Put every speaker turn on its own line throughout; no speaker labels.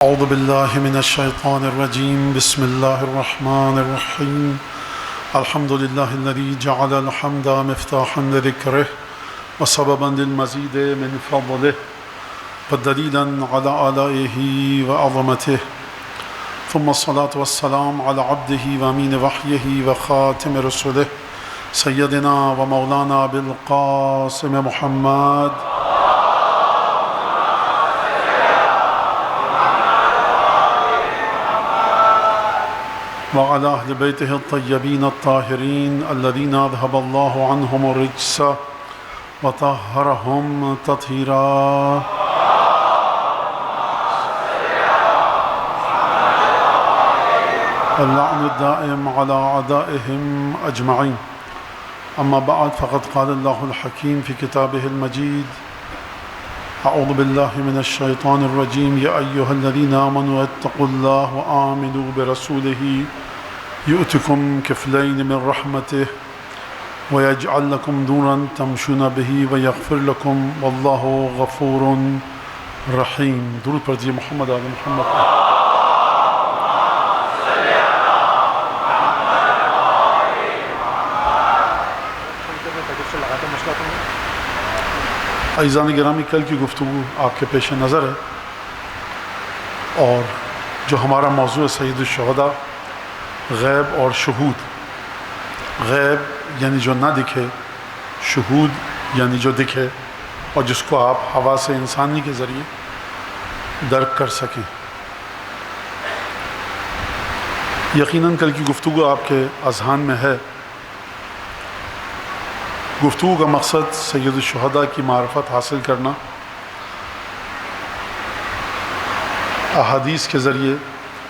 أعوذ بالله من الشيطان الرجيم. بسم الله الرحمن الرحيم. الحمد لله الذي جعل الحمد مفتاحا لذكره وسببا للمزيد من فضله ودليلا على آلائه وعظمته، ثم الصلاة والسلام على عبده وأمين وحيه وخاتم رسله سيدنا ومولانا بالقاسم محمد وعلى أهل بيته الطيبين الطاهرين الذين أذهب الله عنهم الرجس وطهرهم تطهيرا. اللعن الدائم على أعدائهم أجمعين. أما بعد، فقد قال الله الحكيم في كتابه المجيد: أعوذ بالله من الشيطان الرجيم. يا أيها الذين آمنوا اتقوا الله وآمنوا برسوله يؤتكم كفلين من رحمته ويجعل لكم نورا تمشون به ويغفر لكم والله غفور رحيم. درود پر جی محمد آل محمد. عزیزان گرامی، کل کی گفتگو آپ کے پیش نظر ہے، اور جو ہمارا موضوع ہے سید الشہداء، غیب اور شہود. غیب یعنی جو نہ دکھے، شہود یعنی جو دکھے اور جس کو آپ حواس انسانی کے ذریعے درک کر سکیں. یقیناً کل کی گفتگو آپ کے اذہان میں ہے. گفتگو کا مقصد سید الشہداء کی معرفت حاصل کرنا، احادیث کے ذریعے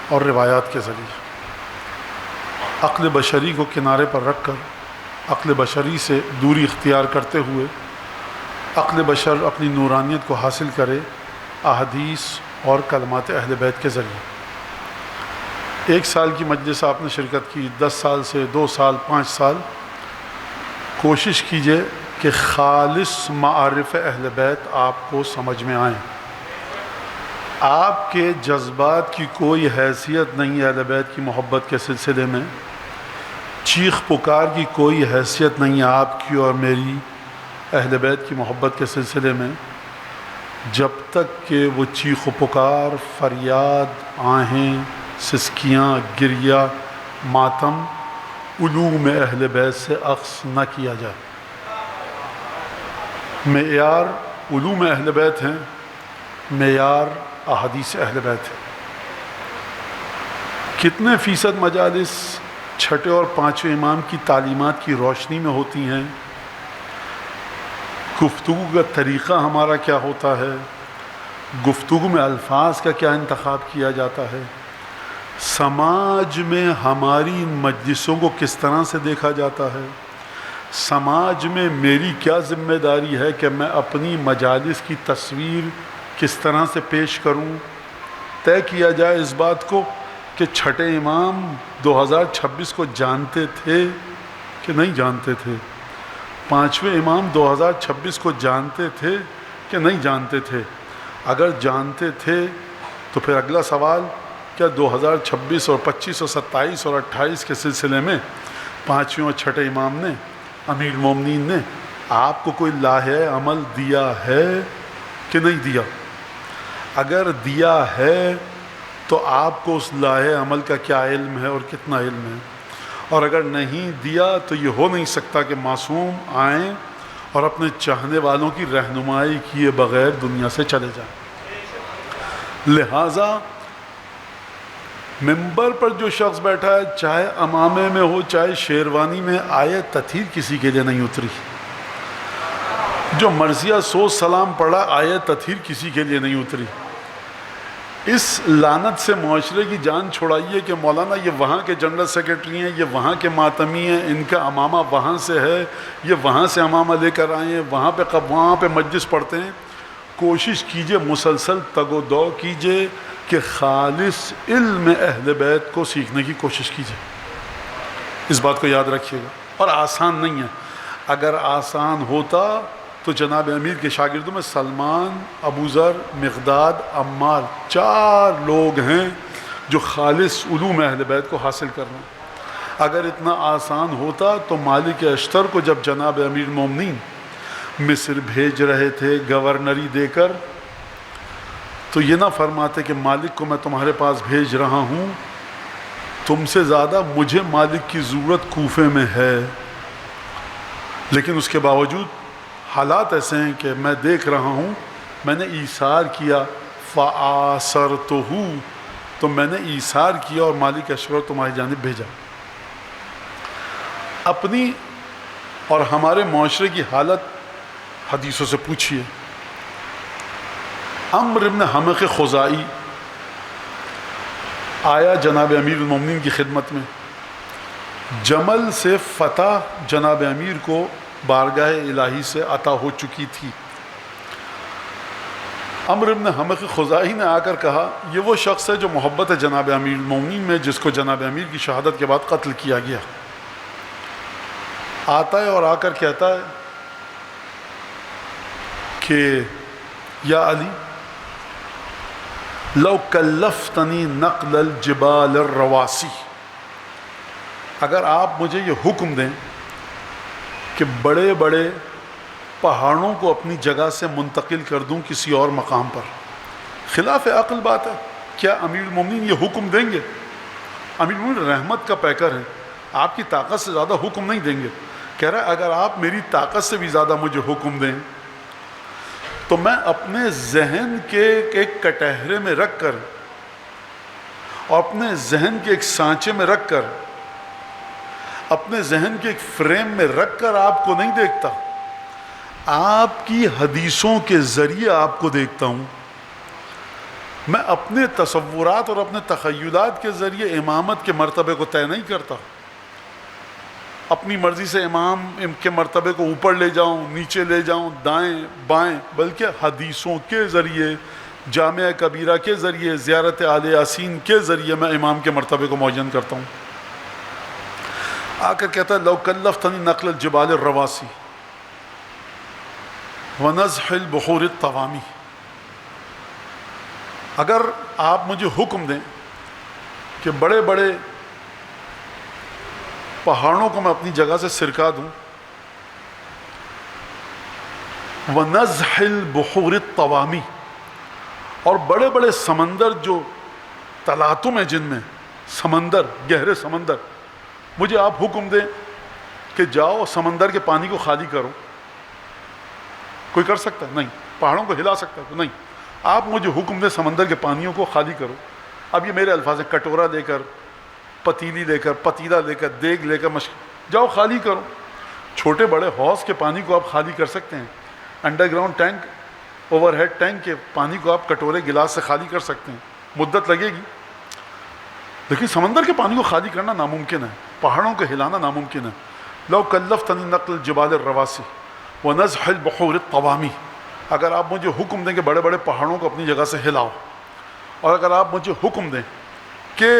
اور روایات کے ذریعے. عقل بشری کو کنارے پر رکھ کر، عقل بشری سے دوری اختیار کرتے ہوئے عقل بشر اپنی نورانیت کو حاصل کرے احادیث اور کلمات اہل بیت کے ذریعے. 1 سال کی مجلس آپ نے شرکت کی، 10 سال سے 2 سال 5 سال کوشش کیجئے کہ خالص معارف اہل بیت آپ کو سمجھ میں آئیں. آپ کے جذبات کی کوئی حیثیت نہیں ہے اہل بیت کی محبت کے سلسلے میں، چیخ پکار کی کوئی حیثیت نہیں ہے آپ کی اور میری اہل بیت کی محبت کے سلسلے میں، جب تک کہ وہ چیخ و پکار، فریاد، آہیں، سسکیاں، گریہ، ماتم علوم اہل بیت سے اخذ نہ کیا جائے. معیار علوم اہل بیت ہیں، معیار احادیث اہل بیت ہے. کتنے فیصد مجالس چھٹے اور پانچویں امام کی تعلیمات کی روشنی میں ہوتی ہیں؟ گفتگو کا طریقہ ہمارا کیا ہوتا ہے؟ گفتگو میں الفاظ کا کیا انتخاب کیا جاتا ہے؟ سماج میں ہماری ان مجلسوں کو کس طرح سے دیکھا جاتا ہے؟ سماج میں میری کیا ذمہ داری ہے کہ میں اپنی مجالس کی تصویر کس طرح سے پیش کروں؟ طے کیا جائے اس بات کو کہ چھٹے امام 2026 کو جانتے تھے کہ نہیں جانتے تھے، پانچویں امام 2026 کو جانتے تھے کہ نہیں جانتے تھے. اگر جانتے تھے تو پھر اگلا سوال، کیا 2026 اور 25 اور 27 اور 28 کے سلسلے میں پانچویں اور چھٹے امام نے، امیر المومنین نے آپ کو کوئی لاحِ عمل دیا ہے کہ نہیں دیا؟ اگر دیا ہے تو آپ کو اس لاحِ عمل کا کیا علم ہے اور کتنا علم ہے؟ اور اگر نہیں دیا تو یہ ہو نہیں سکتا کہ معصوم آئیں اور اپنے چاہنے والوں کی رہنمائی کیے بغیر دنیا سے چلے جائیں. لہٰذا ممبر پر جو شخص بیٹھا ہے، چاہے امامے میں ہو چاہے شیروانی میں، آیت تطہیر کسی کے لیے نہیں اتری. جو مرثیہ سوز سلام پڑھا، آیت تطہیر کسی کے لیے نہیں اتری. اس لعنت سے معاشرے کی جان چھڑائیے کہ مولانا یہ وہاں کے جنرل سیکرٹری ہیں، یہ وہاں کے ماتمی ہیں، ان کا امامہ وہاں سے ہے، یہ وہاں سے امامہ لے کر آئے ہیں، وہاں پہ مجلس پڑھتے ہیں. کوشش کیجئے، مسلسل تگ و دو کیجئے کہ خالص علم اہل بیت کو سیکھنے کی کوشش کیجئے. اس بات کو یاد رکھیے گا. اور آسان نہیں ہے. اگر آسان ہوتا تو جناب امیر کے شاگردوں میں سلمان، ابو ذر، مقداد، عمار 4 لوگ ہیں جو خالص علوم اہل بیت کو حاصل کرنا. اگر اتنا آسان ہوتا تو مالک اشتر کو جب جناب امیر المومنین مصر بھیج رہے تھے گورنری دے کر، تو یہ نہ فرماتے کہ مالک کو میں تمہارے پاس بھیج رہا ہوں، تم سے زیادہ مجھے مالک کی ضرورت کوفے میں ہے. لیکن اس کے باوجود حالات ایسے ہیں کہ میں دیکھ رہا ہوں، میں نے ایثار کیا، فآثرتہ، تو میں نے ایثار کیا اور مالک اشتر تمہاری جانب بھیجا. اپنی اور ہمارے معاشرے کی حالت حدیثوں سے پوچھیے. عمرو بن حمق خزائی آیا جناب امیر المومنین کی خدمت میں. جمل سے فتح جناب امیر کو بارگاہ الہی سے عطا ہو چکی تھی. عمرو بن حمق خزائی نے آ کر کہا یہ وہ شخص ہے جو محبت ہے جناب امیر المومنین میں، جس کو جناب امیر کی شہادت کے بعد قتل کیا گیا. آتا ہے اور آ کر کہتا ہے کہ یا علی لو کلفتنی نقل الجبال الرواسی، اگر آپ مجھے یہ حکم دیں کہ بڑے بڑے پہاڑوں کو اپنی جگہ سے منتقل کر دوں کسی اور مقام پر، خلاف عقل بات ہے. کیا امیر المومنین یہ حکم دیں گے؟ امیر المومنین رحمت کا پیکر ہے، آپ کی طاقت سے زیادہ حکم نہیں دیں گے. کہہ رہا ہے اگر آپ میری طاقت سے بھی زیادہ مجھے حکم دیں تو میں اپنے ذہن کے ایک کٹہرے میں رکھ کر اور اپنے ذہن کے ایک سانچے میں رکھ کر، اپنے ذہن کے ایک فریم میں رکھ کر آپ کو نہیں دیکھتا، آپ کی حدیثوں کے ذریعے آپ کو دیکھتا ہوں. میں اپنے تصورات اور اپنے تخیلات کے ذریعے امامت کے مرتبے کو طے نہیں کرتا، اپنی مرضی سے امام کے مرتبے کو اوپر لے جاؤں، نیچے لے جاؤں، دائیں بائیں، بلکہ حدیثوں کے ذریعے، جامعہ کبیرہ کے ذریعے، زیارت آل یاسین کے ذریعے میں امام کے مرتبے کو معین کرتا ہوں. آ کر کہتا ہے لو کلفتنی نقل الجبال الرواسی ونزح البحور الطوامی، اگر آپ مجھے حکم دیں کہ بڑے بڑے پہاڑوں کو میں اپنی جگہ سے سرکا دوں، وَنَزْحِ الْبُحُورِ الطَّوَامِ، اور بڑے بڑے سمندر جو تلاطم ہیں جن میں سمندر، گہرے سمندر، مجھے آپ حکم دیں کہ جاؤ سمندر کے پانی کو خالی کرو. کوئی کر سکتا ہے؟ نہیں. پہاڑوں کو ہلا سکتا ہے؟ نہیں. آپ مجھے حکم دیں سمندر کے پانیوں کو خالی کرو. اب یہ میرے الفاظ ہیں، کٹورا لے کر، پتیلی لے کر، پتیلا لے کر، دیگ لے کر جاؤ خالی کرو. چھوٹے بڑے حوض کے پانی کو آپ خالی کر سکتے ہیں، underground tank, overhead tank کے پانی کو آپ کٹورے گلاس سے خالی کر سکتے ہیں، مدت لگے گی. لیکن سمندر کے پانی کو خالی کرنا ناممکن ہے، پہاڑوں کو ہلانا ناممکن ہے. لو کلفتنی نقل الجبال الرواسی ونزح البحور الطوامی، اگر آپ مجھے حکم دیں کہ بڑے بڑے پہاڑوں کو اپنی جگہ سے ہلاؤ، اور اگر آپ مجھے حکم دیں کہ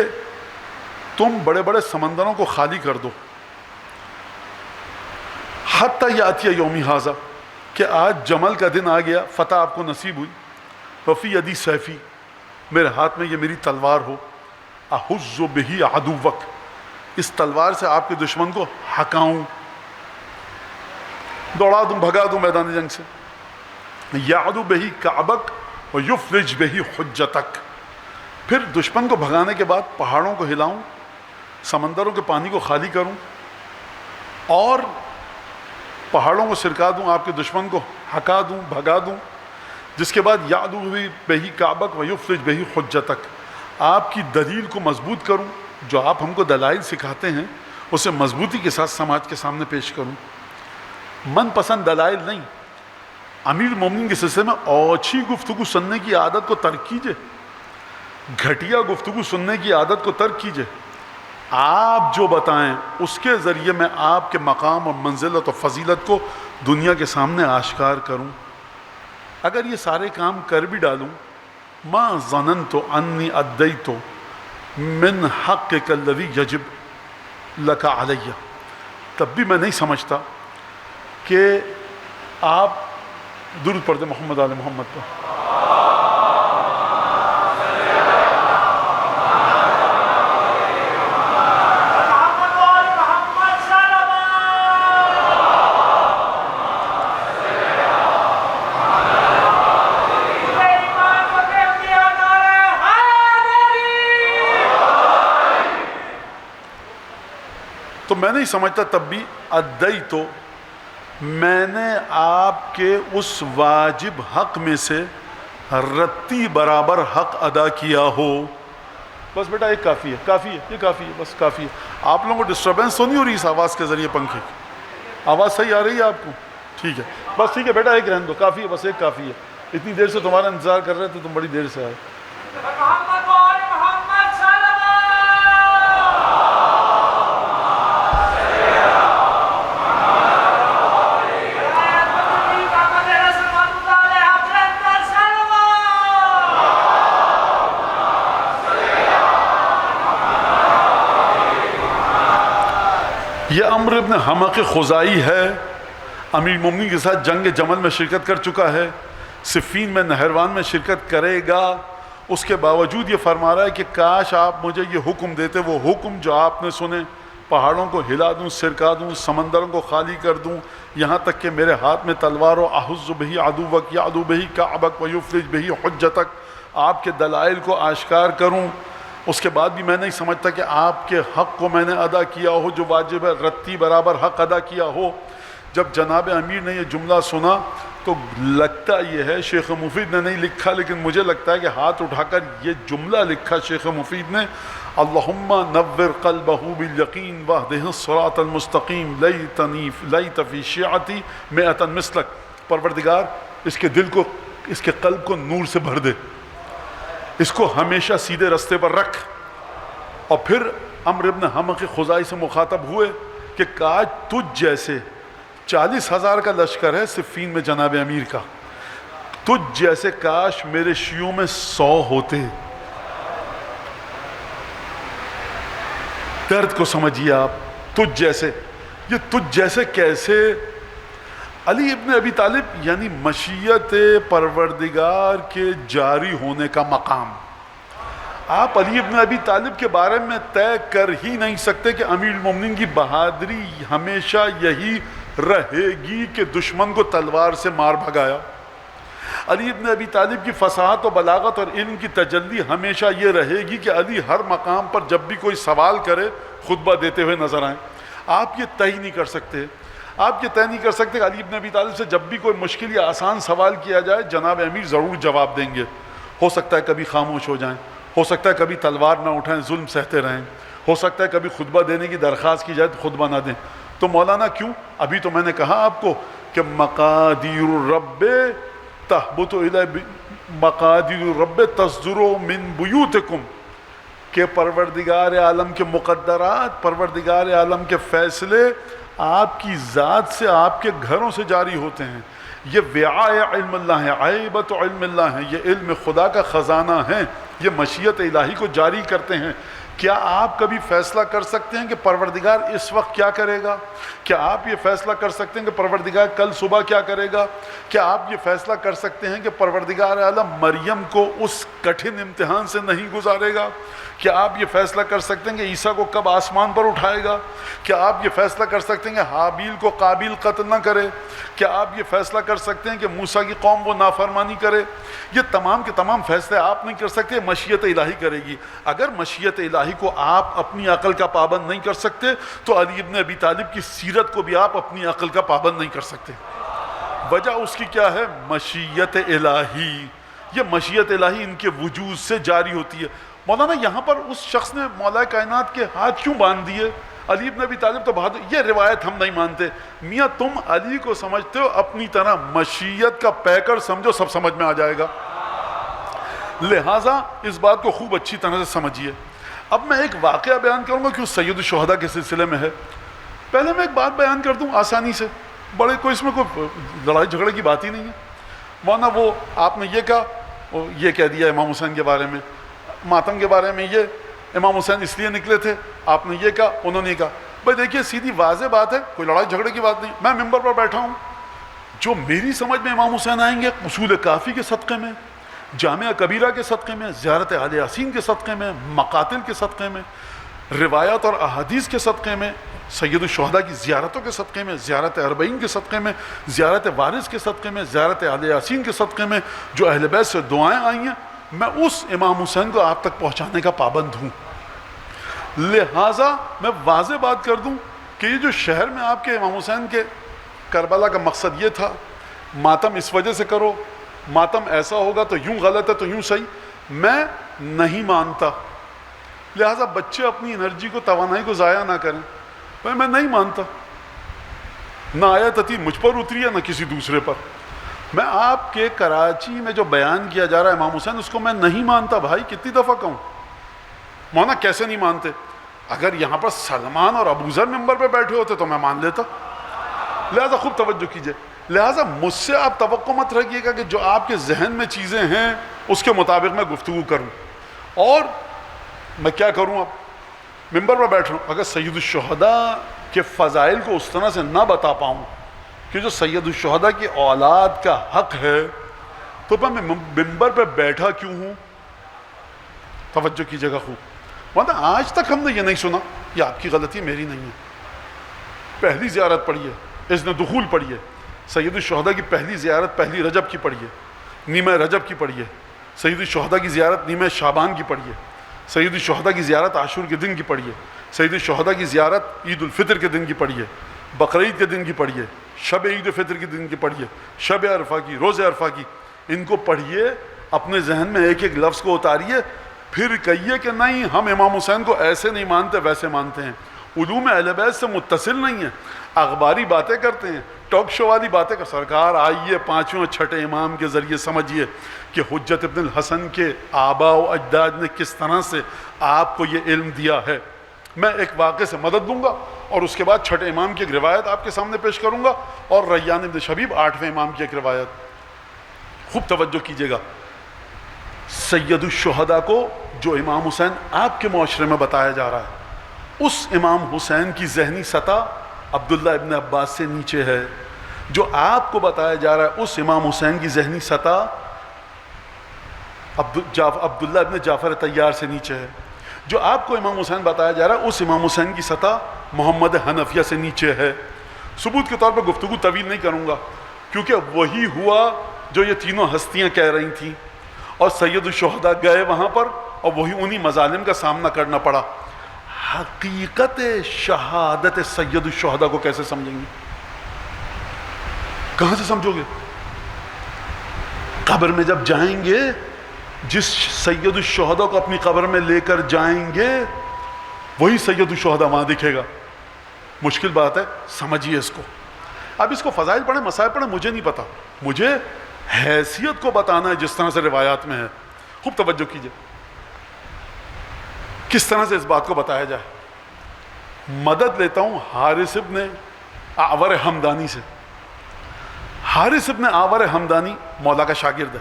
تم بڑے بڑے سمندروں کو خالی کر دو، حتی یاتی یومی ھذا، کہ آج جمل کا دن آ گیا، فتح آپ کو نصیب ہوئی، وفی یدی سیفی، میرے ہاتھ میں یہ میری تلوار ہو، احز بہ عدوک، اس تلوار سے آپ کے دشمن کو ہکاؤں، دوڑا دوں، بھگا دوں میدان جنگ سے. یعدو بہ کعبک ویفرج بہ حجتک، پھر دشمن کو بھگانے کے بعد پہاڑوں کو ہلاؤں، سمندروں کے پانی کو خالی کروں اور پہاڑوں کو سرکا دوں، آپ کے دشمن کو ہکا دوں، بھگا دوں. جس کے بعد یعدو بہ کعبک ویفرج بہ حجتک، آپ کی دلیل کو مضبوط کروں، جو آپ ہم کو دلائل سکھاتے ہیں اسے مضبوطی کے ساتھ سماج کے سامنے پیش کروں. من پسند دلائل نہیں. امیر مومنین کے سلسلے میں اوچھی گفتگو سننے کی عادت کو ترک کیجئے، گھٹیا گفتگو سننے کی عادت کو ترک کیجئے. آپ جو بتائیں اس کے ذریعے میں آپ کے مقام اور منزلت و فضیلت کو دنیا کے سامنے آشکار کروں. اگر یہ سارے کام کر بھی ڈالوں، ما ظننت انی ادیت من حقک الذی یجب لک علی، تب بھی میں نہیں سمجھتا کہ آپ درود پڑھتے محمد آل محمد پر. تو میں نہیں سمجھتا تب بھی ادئی تو میں نے آپ کے اس واجب حق میں سے رتی برابر حق ادا کیا ہو. بس بیٹا ایک کافی ہے, کافی ہے, یہ کافی ہے, بس کافی ہے. آپ لوگوں کو ڈسٹربنس تو نہیں ہو رہی اس آواز کے ذریعے پنکھے کی؟ آواز صحیح آ رہی ہے آپ کو؟ ٹھیک ہے, بس ٹھیک ہے بیٹا, ایک رہن دو, کافی ہے, بس ایک کافی ہے. اتنی دیر سے تمہارا انتظار کر رہے تھے, تم بڑی دیر سے آئے. یہ عمرو ابن حمق خزائی ہے, امیر المومنین کے ساتھ جنگ جمل میں شرکت کر چکا ہے, صفین میں نہروان میں شرکت کرے گا. اس کے باوجود یہ فرما رہا ہے کہ کاش آپ مجھے یہ حکم دیتے, وہ حکم جو آپ نے سنے, پہاڑوں کو ہلا دوں, سرکا دوں, سمندروں کو خالی کر دوں, یہاں تک کہ میرے ہاتھ میں تلوار ہو, احز بہی عدوک یعدو بہی کعبک ویفرج بہی حجتک, آپ کے دلائل کو آشکار کروں. اس کے بعد بھی میں نہیں سمجھتا کہ آپ کے حق کو میں نے ادا کیا ہو جو واجب ہے, رتی برابر حق ادا کیا ہو. جب جناب امیر نے یہ جملہ سنا تو لگتا یہ ہے, شیخ مفید نے نہیں لکھا لیکن مجھے لگتا ہے کہ ہاتھ اٹھا کر یہ جملہ لکھا شیخ مفید نے, اللہم نور قلبہ بالیقین واہدہ الصراط المستقیم لیت فی شیعتی مئتا مثلک. پروردگار اس کے دل کو, اس کے قلب کو نور سے بھر دے, اس کو ہمیشہ سیدھے رستے پر رکھ. اور پھر عمرو ابن حمق خزائی سے مخاطب ہوئے کہ کاش تجھ جیسے 40,000 کا لشکر ہے صفین میں جناب امیر کا, تجھ جیسے کاش میرے شیعوں میں 100 ہوتے. درد کو سمجھیے آپ, تجھ جیسے, یہ تجھ جیسے کیسے؟ علی ابن ابی طالب یعنی مشیت پروردگار کے جاری ہونے کا مقام. آپ علی ابن ابی طالب کے بارے میں طے کر ہی نہیں سکتے کہ امیر المومنین کی بہادری ہمیشہ یہی رہے گی کہ دشمن کو تلوار سے مار بھگایا. علی ابن ابی طالب کی فصاحت و بلاغت اور علم کی تجلی ہمیشہ یہ رہے گی کہ علی ہر مقام پر جب بھی کوئی سوال کرے خطبہ دیتے ہوئے نظر آئیں. آپ یہ طے نہیں کر سکتے, آپ یہ طے نہیں کر سکتے کہ علی ابن ابی طالب سے جب بھی کوئی مشکل یا آسان سوال کیا جائے جناب امیر ضرور جواب دیں گے. ہو سکتا ہے کبھی خاموش ہو جائیں, ہو سکتا ہے کبھی تلوار نہ اٹھائیں, ظلم سہتے رہیں, ہو سکتا ہے کبھی خطبہ دینے کی درخواست کی جائے تو خطبہ نہ دیں. تو مولانا کیوں؟ ابھی تو میں نے کہا آپ کو کہ مقادیر الرب تہبط الی مقادیر الرب تصدر من بیوتکم, کہ پروردگار عالم کے مقدرات, پروردگار عالم کے فیصلے آپ کی ذات سے, آپ کے گھروں سے جاری ہوتے ہیں. یہ وعاء علم اللہ ہے, عیبت علم اللہ ہے, یہ علم خدا کا خزانہ ہے, یہ مشیت الہی کو جاری کرتے ہیں. کیا آپ کبھی فیصلہ کر سکتے ہیں کہ پروردگار اس وقت کیا کرے گا؟ کیا آپ یہ فیصلہ کر سکتے ہیں کہ پروردگار کل صبح کیا کرے گا؟ کیا آپ یہ فیصلہ کر سکتے ہیں کہ پروردگار عالم مریم کو اس کٹھن امتحان سے نہیں گزارے گا؟ کیا آپ یہ فیصلہ کر سکتے ہیں کہ عیسیٰ کو کب آسمان پر اٹھائے گا؟ کیا آپ یہ فیصلہ کر سکتے ہیں کہ حابیل کو قابیل قتل نہ کرے؟ کیا آپ یہ فیصلہ کر سکتے ہیں کہ موسیٰ کی قوم وہ نافرمانی کرے؟ یہ تمام کے تمام فیصلے آپ نہیں کر سکتے, مشیت الہی کرے گی. اگر مشیت الہی کو آپ اپنی عقل کا پابند نہیں کر سکتے تو علی ابن ابی طالب کی سیرت کو بھی آپ اپنی عقل کا پابند نہیں کر سکتے. وجہ اس کی کیا ہے؟ مشیت الہی. یہ مشیت الہی ان کے وجود سے جاری ہوتی ہے. مولانا یہاں پر اس شخص نے مولا کائنات کے ہاتھ کیوں باندھ دیے؟ علی ابن ابی طالب تو بہادر, یہ روایت ہم نہیں مانتے. میاں تم علی کو سمجھتے ہو اپنی طرح, مشیت کا پیکر سمجھو, سب سمجھ میں آ جائے گا. لہٰذا اس بات کو خوب اچھی طرح سے سمجھیے. اب میں ایک واقعہ بیان کروں گا کہ سید الشہداء کے سلسلے میں ہے. پہلے میں ایک بات بیان کر دوں آسانی سے, بڑے کوئی اس میں کوئی لڑائی جھگڑے کی بات ہی نہیں ہے. مولانا وہ آپ نے یہ کہا, یہ کہہ دیا امام حسین کے بارے میں, ماتم کے بارے میں یہ, امام حسین اس لیے نکلے تھے, آپ نے یہ کہا, انہوں نے کہا. بھائی دیکھیے سیدھی واضح بات ہے, کوئی لڑائی جھگڑے کی بات نہیں. میں ممبر پر بیٹھا ہوں, جو میری سمجھ میں امام حسین آئیں گے اصول کافی کے صدقے میں، جامعہ کبیرہ کے صدقے میں، زیارت آل یاسین کے صدقے میں، مقاتل کے صدقے میں، روایات اور احادیث کے صدقے میں، سید الشہداء کی زیارتوں کے صدقے میں، زیارت اربعین کے صدقے میں، زیارت وارث کے صدقے میں، زیارت آل یاسین کے صدقے میں جو اہل بیت سے دعائیں آئی ہیں، میں اس امام حسین کو آپ تک پہنچانے کا پابند ہوں۔ لہٰذا میں واضح بات کر دوں کہ یہ جو شہر میں آپ کے امام حسین کے کربلا کا مقصد یہ تھا، ماتم اس وجہ سے کرو، ماتم ایسا ہوگا تو یوں غلط ہے تو یوں صحیح، میں نہیں مانتا۔ لہٰذا بچے اپنی انرجی کو، توانائی کو ضائع نہ کریں۔ میں نہیں مانتا، نہ آیت عطی مجھ پر اتری ہے نہ کسی دوسرے پر۔ میں آپ کے کراچی میں جو بیان کیا جا رہا ہے امام حسین، اس کو میں نہیں مانتا۔ بھائی کتنی دفعہ کہوں، مولانا کیسے نہیں مانتے؟ اگر یہاں پر سلمان اور ابوذر ممبر پہ بیٹھے ہوتے تو میں مان لیتا۔ لہٰذا خوب توجہ کیجئے، لہٰذا مجھ سے آپ توقع مت رکھیے گا کہ جو آپ کے ذہن میں چیزیں ہیں اس کے مطابق میں گفتگو کروں، اور میں کیا کروں؟ اب ممبر پر بیٹھ رہا ہوں، اگر سید الشہداء کے فضائل کو اس طرح سے نہ بتا پاؤں کہ جو سید الشہداء کی اولاد کا حق ہے، تو میں ممبر پہ بیٹھا کیوں ہوں؟ توجہ کیجیے گا خوب، ورنہ آج تک ہم نے یہ نہیں سنا، یہ آپ کی غلطی میری نہیں ہے۔ پہلی زیارت پڑھیے، اذن دخول پڑھیے، سید الشہداء کی پہلی زیارت پہلی رجب کی پڑھیے، نیمہ رجب کی پڑھیے، سید الشہداء کی زیارت نیمہ شعبان کی پڑھیے، سید الشہداء کی زیارت عاشور کے دن کی پڑھیے، سید الشہداء کی زیارت عید الفطر کے دن کی پڑھیے، بقرعید کے دن کی پڑھیے، شب عید الفطر کے دن کی پڑھیے، شب عرفہ کی، روز عرفہ کی، ان کو پڑھیے، اپنے ذہن میں ایک ایک لفظ کو اتاریے، پھر کہیے کہ نہیں ہم امام حسین کو ایسے نہیں مانتے ویسے مانتے ہیں، علوم اہل بیت سے متصل نہیں ہیں، اخباری باتیں کرتے ہیں، ٹاک شو والی باتیں کر۔ سرکار آئیے پانچویں اور چھٹے امام کے ذریعے سمجھیے کہ حجت ابن الحسن کے آباء و اجداد نے کس طرح سے آپ کو یہ علم دیا ہے۔ میں ایک واقعے سے مدد دوں گا اور اس کے بعد چھٹے امام کی ایک روایت آپ کے سامنے پیش کروں گا، اور ریان ابن شبیب آٹھویں امام کی ایک روایت۔ خوب توجہ کیجیے گا، سید الشہداء کو جو امام حسین آپ کے معاشرے میں بتایا جا رہا ہے، اس امام حسین کی ذہنی سطح عبداللہ ابن عباس سے نیچے ہے۔ جو آپ کو بتایا جا رہا ہے اس امام حسین کی ذہنی سطح عبداللہ ابن جعفر طیار سے نیچے ہے۔ جو آپ کو امام حسین بتایا جا رہا ہے اس امام حسین کی سطح محمد حنفیہ سے نیچے ہے۔ ثبوت کے طور پر گفتگو طویل نہیں کروں گا، کیونکہ وہی ہوا جو یہ تینوں ہستیاں کہہ رہی تھیں، اور سید الشہداء گئے وہاں پر اور وہی انہی مظالم کا سامنا کرنا پڑا۔ حقیقت شہادت سید الشہداء کو کیسے سمجھیں گے؟ کہاں سے سمجھو گے؟ قبر میں جب جائیں گے، جس سید الشہداء کو اپنی قبر میں لے کر جائیں گے وہی سید الشہداء وہاں دکھے گا۔ مشکل بات ہے، سمجھیے اس کو۔ اب اس کو فضائل پڑھیں، مسائل پڑھیں، مجھے نہیں پتا، مجھے حیثیت کو بتانا ہے جس طرح سے روایات میں ہے۔ خوب توجہ کیجئے کس طرح سے اس بات کو بتایا جائے۔ مدد لیتا ہوں حارث ابن اعور حمدانی سے۔ حارث ابن اعور حمدانی مولا کا شاگرد ہے،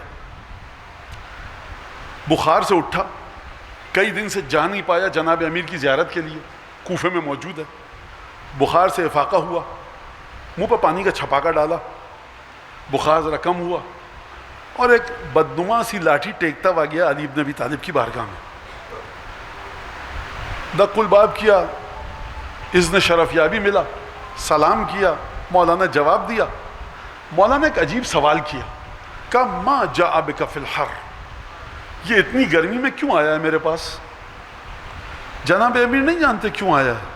بخار سے اٹھا، کئی دن سے جا نہیں پایا جناب امیر کی زیارت کے لیے، کوفے میں موجود ہے، بخار سے افاقہ ہوا، منہ پر پانی کا چھپاکا ڈالا، بخار ذرا کم ہوا، اور ایک بدنما سی لاٹھی ٹیکتا ہوا گیا علی ابن ابی طالب کی بارگاہ میں، دق الباب کیا، اذن شرف یابی ملا، سلام کیا، مولانا جواب دیا۔ مولانا نے ایک عجیب سوال کیا، کہا ما جاء بک فی الحر، یہ اتنی گرمی میں کیوں آیا ہے میرے پاس؟ جناب امیر نہیں جانتے کیوں آیا ہے؟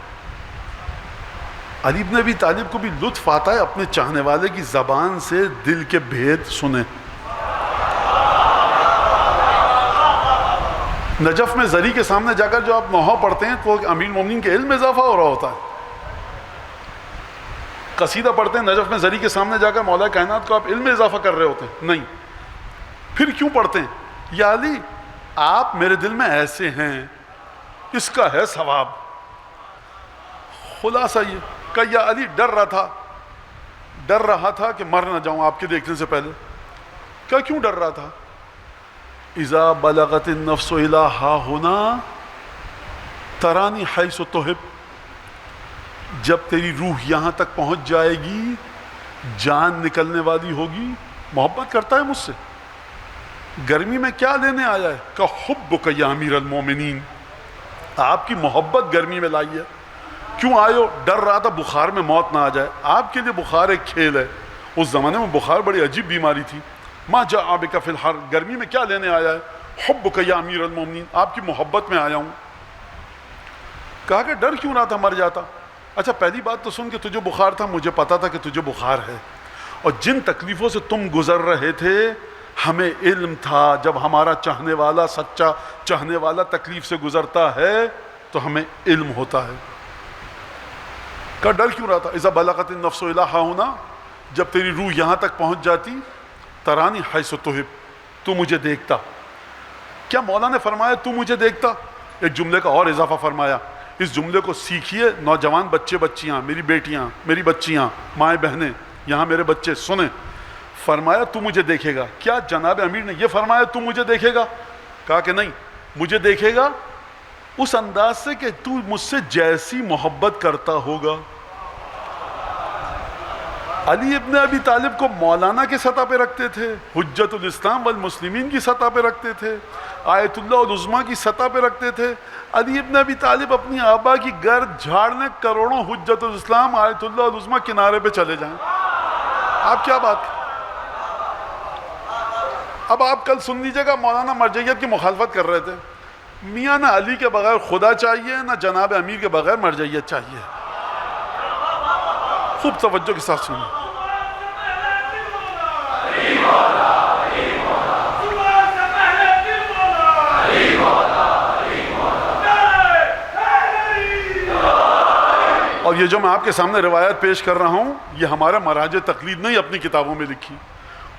علی ابن ابی طالب کو بھی لطف آتا ہے اپنے چاہنے والے کی زبان سے دل کے بھید سنیں۔ نجف میں زری کے سامنے جا کر جو آپ نوحہ پڑھتے ہیں تو امیر المومنین کے علم میں اضافہ ہو رہا ہوتا ہے۔ قصیدہ پڑھتے ہیں نجف میں زری کے سامنے جا کر مولا کائنات کو آپ علم میں اضافہ کر رہے ہوتے ہیں، نہیں۔ پھر کیوں پڑھتے ہیں؟ یا علی آپ میرے دل میں ایسے ہیں، اس کا ہے ثواب۔ خلاصہ یہ کہ یا علی ڈر رہا تھا کہ مر نہ جاؤں آپ کے دیکھنے سے پہلے۔ کیوں ڈر رہا تھا؟ اذا بلغت النفس الى ها هنا ترانی حیث تحب، جب تیری روح یہاں تک پہنچ جائے گی جان نکلنے والی ہوگی، محبت کرتا ہے مجھ سے، گرمی میں کیا لینے آیا ہے؟ کہ حبک یا امیر المومنین، آپ کی محبت گرمی میں لائی ہے۔ کیوں آئے ہو؟ ڈر رہا تھا بخار میں موت نہ آ جائے۔ آپ کے لیے بخار ایک کھیل ہے، اس زمانے میں بخار بڑی عجیب بیماری تھی۔ ما جاء بک فی الحر، گرمی میں کیا لینے آیا ہے؟ حبک یا امیر المومنین، آپ کی محبت میں آیا ہوں۔ کہا کہ ڈر کیوں رہا تھا مر جاتا؟ اچھا پہلی بات تو سن کہ تجھے بخار تھا، مجھے پتا تھا کہ تجھے بخار ہے، اور جن تکلیفوں سے تم گزر رہے تھے ہمیں علم تھا، جب ہمارا چاہنے والا، سچا چاہنے والا تکلیف سے گزرتا ہے تو ہمیں علم ہوتا ہے۔ کا ڈر کیوں رہا تھا؟ اذا بلغت النفس الی ہاہنا، جب تیری روح یہاں تک پہنچ جاتی، ترانی حیث تحب، تو مجھے دیکھتا۔ کیا مولا نے فرمایا تو مجھے دیکھتا؟ ایک جملے کا اور اضافہ فرمایا، اس جملے کو سیکھیے نوجوان بچے بچیاں، میری بیٹیاں، میری بچیاں، مائیں بہنیں، یہاں میرے بچے سنیں۔ فرمایا تو مجھے دیکھے گا۔ کیا جناب امیر نے یہ فرمایا تو مجھے دیکھے گا؟ کہا کہ نہیں، مجھے دیکھے گا اس انداز سے کہ تو مجھ سے جیسی محبت کرتا ہوگا۔ علی ابن ابی طالب کو مولانا کی سطح پہ رکھتے تھے، حجت الاسلام والمسلمین کی سطح پہ رکھتے تھے، آیت اللہ العظمیٰ کی سطح پہ رکھتے تھے۔ علی ابن ابی طالب اپنی آبا کی گرد جھاڑنے کروڑوں حجت الاسلام آیت اللہ العظمیٰ کنارے پہ چلے جائیں۔ آپ کیا بات؟ اب آپ کل سن لیجیے گا، مولانا مرجعیت کی مخالفت کر رہے تھے۔ میاں نہ علی کے بغیر خدا چاہیے، نہ جناب امیر کے بغیر مرجعیت چاہیے۔ خوب توجہ کے ساتھ سنیں۔ اور یہ جو میں آپ کے سامنے روایت پیش کر رہا ہوں، یہ ہمارا مراجع تقلید نہیں اپنی کتابوں میں لکھی۔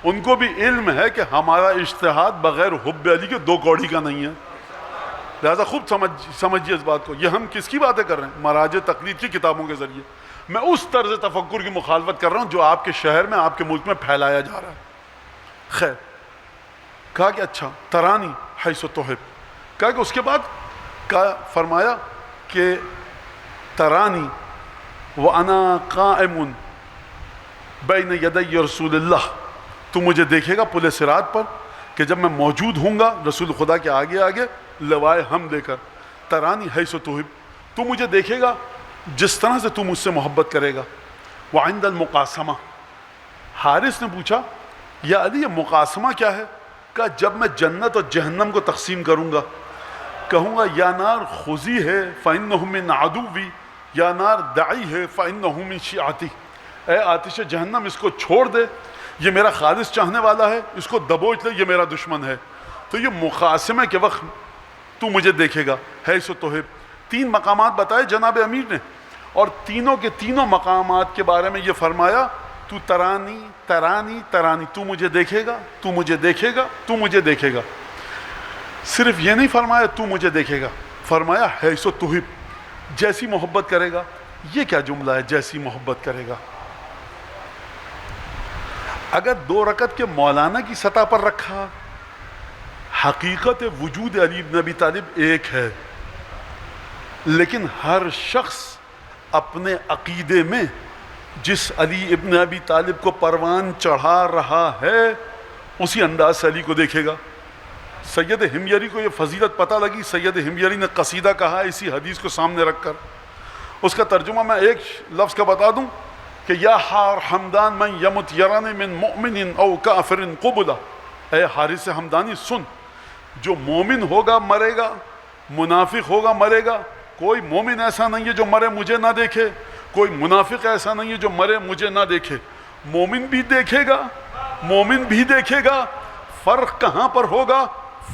ان کو بھی علم ہے کہ ہمارا اجتہاد بغیر حب علی کے دو کوڑی کا نہیں ہے، لہذا خوب سمجھیے اس بات کو۔ یہ ہم کس کی باتیں کر رہے ہیں؟ مراجع تقلید کی کتابوں کے ذریعے میں اس طرز تفکر کی مخالفت کر رہا ہوں جو آپ کے شہر میں، آپ کے ملک میں پھیلایا جا رہا ہے۔ خیر، کہا کہ اچھا ترانی حیث تحب، کہا کہ اس کے بعد کہا فرمایا کہ ترانی وانا قائم بین یدی رسول اللہ، تو مجھے دیکھے گا پل صراط پر کہ جب میں موجود ہوں گا رسول خدا کے آگے آگے لوائے ہم لے کر۔ ترانی حیث تحب، تو مجھے دیکھے گا جس طرح سے تو مجھ سے محبت کرے گا۔ وعند المقاسمہ، حارث نے پوچھا یا علی یہ مقاسمہ کیا ہے؟ کہا جب میں جنت اور جہنم کو تقسیم کروں گا، کہوں گا یا نار خذی ہے فإنہ من عدوی، یا نار دعی ہے فإنہ من شیعتی، اے آتش جہنم اس کو چھوڑ دے، یہ میرا خالص چاہنے والا ہے، اس کو دبوچ لے، یہ میرا دشمن ہے۔ تو یہ مقاسمے کے وقت تو مجھے دیکھے گا حیث تحب۔ تین مقامات بتائے جناب امیر نے، اور تینوں کے تینوں مقامات کے بارے میں یہ فرمایا تو ترانی ترانی ترانی، تو مجھے دیکھے گا، تو مجھے دیکھے گا، تو مجھے دیکھے گا۔ صرف یہ نہیں فرمایا تو مجھے دیکھے گا، فرمایا حیث تحب، جیسی محبت کرے گا۔ یہ کیا جملہ ہے، جیسی محبت کرے گا؟ اگر دو رکعت کے مولانا کی سطح پر رکھا، حقیقت وجود علی بن ابی طالب ایک ہے، لیکن ہر شخص اپنے عقیدے میں جس علی ابن ابی طالب کو پروان چڑھا رہا ہے اسی انداز سے علی کو دیکھے گا۔ سید ہمیری کو یہ فضیلت پتہ لگی، سید ہمیری نے قصیدہ کہا اسی حدیث کو سامنے رکھ کر۔ اس کا ترجمہ میں ایک لفظ کا بتا دوں کہ یا حار حمدان من یمت یرانی من مؤمن او کافر قبلہ، اے حارث حمدانی سن، جو مومن ہوگا مرے گا، منافق ہوگا مرے گا، کوئی مومن ایسا نہیں ہے جو مرے مجھے نہ دیکھے، کوئی منافق ایسا نہیں ہے جو مرے مجھے نہ دیکھے۔ مومن بھی دیکھے گا، مومن بھی دیکھے گا۔ فرق کہاں پر ہوگا؟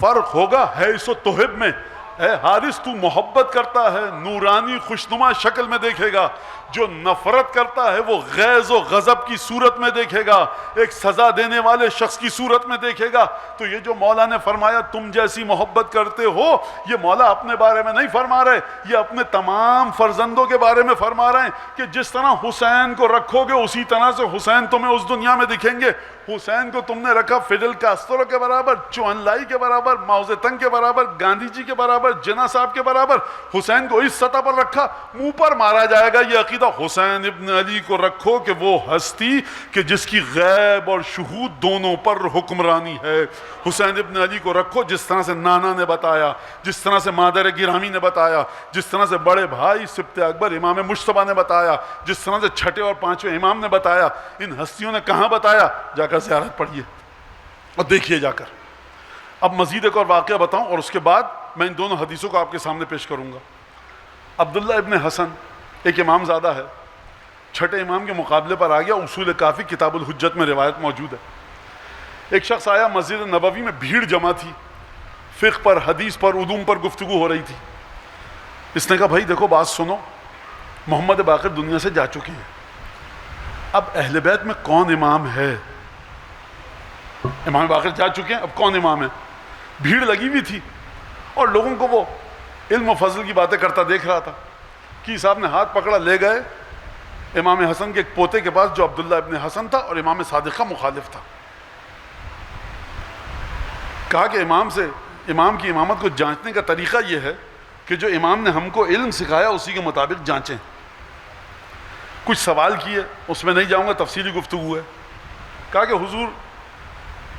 فرق ہوگا حیث تحب میں۔ اے حارث تو محبت کرتا ہے، نورانی خوشنما شکل میں دیکھے گا، جو نفرت کرتا ہے وہ غیظ و غضب کی صورت میں دیکھے گا، ایک سزا دینے والے شخص کی صورت میں دیکھے گا۔ تو یہ جو مولا نے فرمایا تم جیسی محبت کرتے ہو، یہ مولا اپنے بارے میں نہیں فرما رہے، یہ اپنے تمام فرزندوں کے بارے میں فرما رہے ہیں کہ جس طرح حسین کو رکھو گے اسی طرح سے حسین تمہیں اس دنیا میں دکھیں گے۔ حسین کو تم نے رکھا فیڈل کاسترو کے برابر، چوہن لائی کے برابر، ماؤ زے تنگ کے برابر، گاندھی جی کے برابر، جناح صاحب کے برابر، حسین کو اس سطح پر رکھا، منہ پر مارا جائے گا یہ عقیدہ حسین ابن علی کو رکھو کہ وہ ہستی کہ جس کی غیب اور شہود دونوں پر حکمرانی ہے، حسین ابن علی کو رکھو جس طرح سے نانا نے بتایا، جس طرح سے مادر گرامی نے بتایا، جس طرح سے بڑے بھائی سبط اکبر امام مجتبیٰ نے بتایا، جس طرح سے چھٹے اور پانچویں امام نے بتایا۔ ان ہستیوں نے کہاں بتایا؟ جا کر زیارت پڑھیے اور دیکھیے جا کر۔ اب مزید ایک اور واقعہ بتاؤں اور اس کے بعد میں ان دونوں حدیثوں کو آپ کے سامنے پیش کروں گا۔ عبداللہ ابن حسن ایک امام زادہ ہے، چھٹے امام کے مقابلے پر آ گیا، اصول کافی کتاب الحجت میں روایت موجود ہے۔ ایک شخص آیا، مسجد نبوی میں بھیڑ جمع تھی، فقہ پر، حدیث پر، علوم پر گفتگو ہو رہی تھی۔ اس نے کہا بھائی دیکھو بات سنو، محمد باقر دنیا سے جا چکے ہیں، اب اہل بیت میں کون امام ہے؟ امام باقر جا چکے ہیں، اب کون امام ہے؟ بھیڑ لگی ہوئی تھی اور لوگوں کو وہ علم و فضل کی باتیں کرتا دیکھ رہا تھا کہ صاحب نے ہاتھ پکڑا، لے گئے امام حسن کے ایک پوتے کے پاس جو عبداللہ ابن حسن تھا اور امام صادق کا مخالف تھا۔ کہا کہ امام کی امامت کو جانچنے کا طریقہ یہ ہے کہ جو امام نے ہم کو علم سکھایا اسی کے مطابق جانچیں۔ کچھ سوال کیے، اس میں نہیں جاؤں گا، تفصیلی گفتگو ہے۔ کہا کہ حضور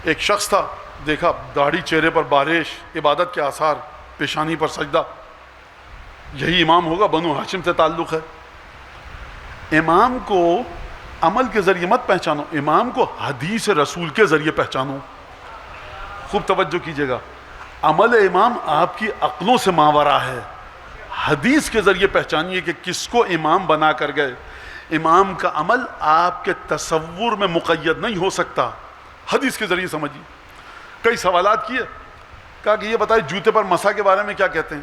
ایک شخص تھا، دیکھا داڑھی، چہرے پر بارش، عبادت کے آثار، پیشانی پر سجدہ، یہی امام ہوگا، بنو ہاشم سے تعلق ہے۔ امام کو عمل کے ذریعے مت پہچانو، امام کو حدیث رسول کے ذریعے پہچانو۔ خوب توجہ کیجیے گا، عمل امام آپ کی عقلوں سے ماورا ہے، حدیث کے ذریعے پہچانیے کہ کس کو امام بنا کر گئے۔ امام کا عمل آپ کے تصور میں مقید نہیں ہو سکتا، حدیث کے ذریعے سمجھیے۔ کئی سوالات کیے، کہا کہ یہ بتائیں جوتے پر مسح کے بارے میں کیا کہتے ہیں؟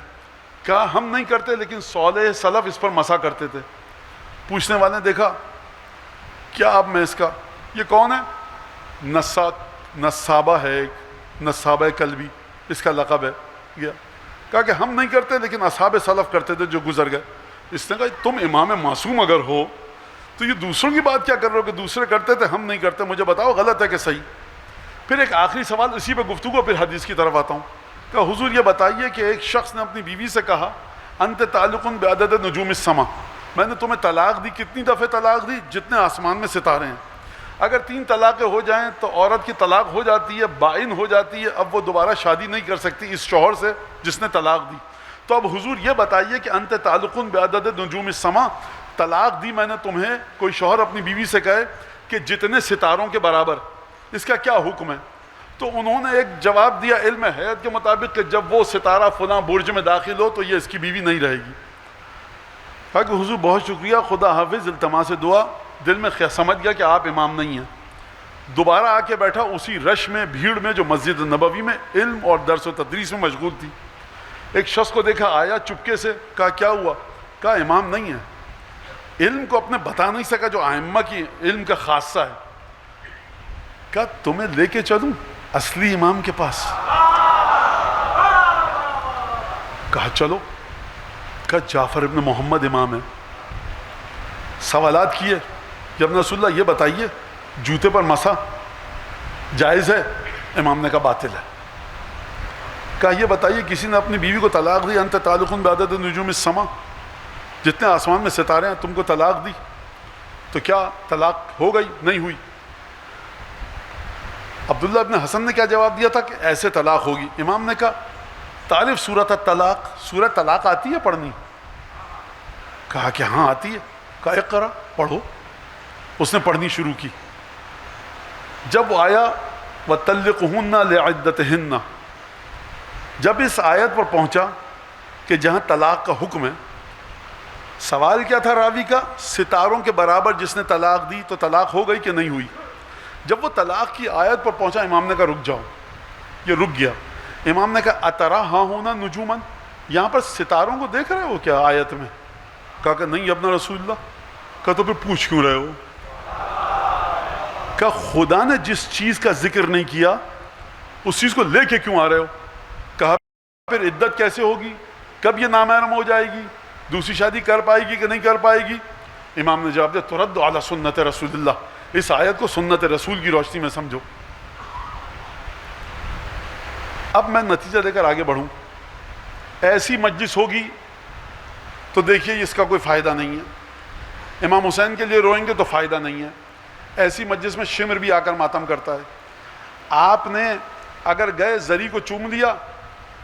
کہا ہم نہیں کرتے لیکن صالح سلف اس پر مسح کرتے تھے۔ پوچھنے والے نے دیکھا کیا اب میں اس کا، یہ کون ہے؟ نصابہ ہے، ایک نصابہ کلبی اس کا لقب ہے۔ گیا کہا کہ ہم نہیں کرتے لیکن اصحاب سلف کرتے تھے جو گزر گئے۔ اس نے کہا تم امام معصوم اگر ہو تو یہ دوسروں کی بات کیا کر رہے ہو کہ دوسرے کرتے تھے ہم نہیں کرتے، مجھے بتاؤ غلط ہے کہ صحیح؟ پھر ایک آخری سوال اسی پہ گفتگو، پھر حدیث کی طرف آتا ہوں۔ کہ حضور یہ بتائیے کہ ایک شخص نے اپنی بیوی سے کہا انت تعلق بعدد نجوم السما، میں نے تمہیں طلاق دی، کتنی دفعہ طلاق دی؟ جتنے آسمان میں ستارے ہیں۔ اگر 3 طلاقیں ہو جائیں تو عورت کی طلاق ہو جاتی ہے، بائن ہو جاتی ہے، اب وہ دوبارہ شادی نہیں کر سکتی اس شوہر سے جس نے طلاق دی۔ تو اب حضور یہ بتائیے کہ انت تعلق بعدد نجوم السما، طلاق دی میں نے تمہیں، کوئی شوہر اپنی بیوی سے کہے کہ جتنے ستاروں کے برابر، اس کا کیا حکم ہے؟ تو انہوں نے ایک جواب دیا علم حیات کے مطابق کہ جب وہ ستارہ فلاں برج میں داخل ہو تو یہ اس کی بیوی نہیں رہے گی۔ کہا کہ حضور بہت شکریہ، خدا حافظ، التماس دعا۔ دل میں سمجھ گیا کہ آپ امام نہیں ہیں۔ دوبارہ آ کے بیٹھا اسی رش میں، بھیڑ میں جو مسجد نبوی میں علم اور درس و تدریس میں مشغول تھی۔ ایک شخص کو دیکھا آیا چپکے سے، کہا کیا ہوا؟ کہا امام نہیں ہے، علم کو اپنے بتا نہیں سکا جو ائمہ کی علم کا خاصہ ہے۔ کہا تمہیں لے کے چلوں اصلی امام کے پاس؟ کہا چلو۔ کہا جعفر ابن محمد امام ہے۔ سوالات کیے، یا ابن رسول اللہ یہ بتائیے جوتے پر مسح جائز ہے؟ امام نے کہا باطل ہے۔ کہا یہ بتائیے کسی نے اپنی بیوی کو طلاق دی، انت تعلق بعدد نجوم السما، جتنے آسمان میں ستارے ہیں تم کو طلاق دی، تو کیا طلاق ہو گئی؟ نہیں ہوئی۔ عبداللہ ابن حسن نے کیا جواب دیا تھا کہ ایسے طلاق ہوگی۔ امام نے کہا تعریف سورۃ الطلاق، سورۃ طلاق آتی ہے پڑھنی؟ کہا کہ ہاں آتی ہے۔ کہا اقرا، پڑھو۔ اس نے پڑھنی شروع کی۔ جب وہ آیا وَطَلِّقُهُنَّ لِعِدَّتِهِنَّ، جب اس آیت پر پہنچا کہ جہاں طلاق کا حکم ہے، سوال کیا تھا راوی کا؟ ستاروں کے برابر جس نے طلاق دی تو طلاق ہو گئی کہ نہیں ہوئی؟ جب وہ طلاق کی آیت پر پہنچا امام نے کہا رک جاؤ، یہ رک گیا۔ امام نے کہا اترا ہاں ہونا نجومن، یہاں پر ستاروں کو دیکھ رہے ہو کیا آیت میں؟ کہا کہ نہیں ابن رسول اللہ۔ کہا تو پھر پوچھ کیوں رہے ہو؟ کہا خدا نے جس چیز کا ذکر نہیں کیا اس چیز کو لے کے کیوں آ رہے ہو؟ کہا پھر عدت کیسے ہوگی؟ کب یہ نامحرم ہو جائے گی؟ دوسری شادی کر پائے گی کہ نہیں کر پائے گی؟ امام نے جواب دیا ترد علی سنت رسول اللہ، اس آیت کو سنت رسول کی روشنی میں سمجھو۔ اب میں نتیجہ دے کر آگے بڑھوں۔ ایسی مجلس ہوگی تو دیکھیے اس کا کوئی فائدہ نہیں ہے، امام حسین کے لیے روئیں گے تو فائدہ نہیں ہے۔ ایسی مجلس میں شمر بھی آ کر ماتم کرتا ہے۔ آپ نے اگر گئے زری کو چوم لیا،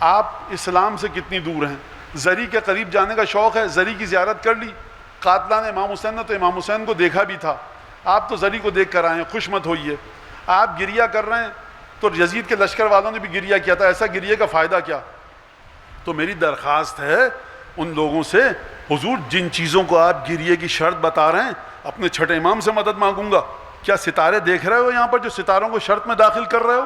آپ اسلام سے کتنی دور ہیں؟ زری کے قریب جانے کا شوق ہے، زری کی زیارت کر لی۔ قاتلان امام حسین نے تو امام حسین کو دیکھا بھی تھا، آپ تو زری کو دیکھ کر آئے ہیں، خوش مت ہوئیے۔ آپ گریہ کر رہے ہیں تو یزید کے لشکر والوں نے بھی گریہ کیا تھا، ایسا گریہ کا فائدہ کیا؟ تو میری درخواست ہے ان لوگوں سے، حضور جن چیزوں کو آپ گریہ کی شرط بتا رہے ہیں، اپنے چھٹے امام سے مدد مانگوں گا۔ کیا ستارے دیکھ رہے ہو یہاں پر جو ستاروں کو شرط میں داخل کر رہے ہو؟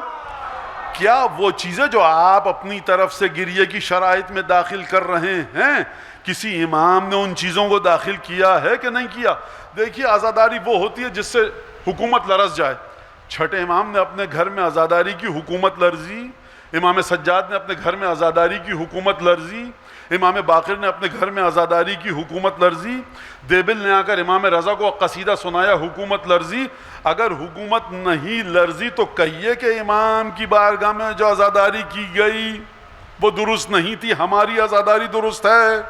کیا وہ چیزیں جو آپ اپنی طرف سے گریہ کی شرائط میں داخل کر رہے ہیں، کسی امام نے ان چیزوں کو داخل کیا ہے کہ نہیں کیا؟ دیکھیے عزاداری وہ ہوتی ہے جس سے حکومت لرز جائے۔ چھٹے امام نے اپنے گھر میں عزاداری کی حکومت لرزی، امام سجاد نے اپنے گھر میں عزاداری کی حکومت لرزی، امام باقر نے اپنے گھر میں عزاداری کی حکومت لرزی، دیبل نے آ کر امام رضا کو قصیدہ سنایا، حکومت لرزی۔ اگر حکومت نہیں لرزی تو کہیے کہ امام کی بارگاہ میں جو عزاداری کی گئی وہ درست نہیں تھی، ہماری عزاداری درست ہے۔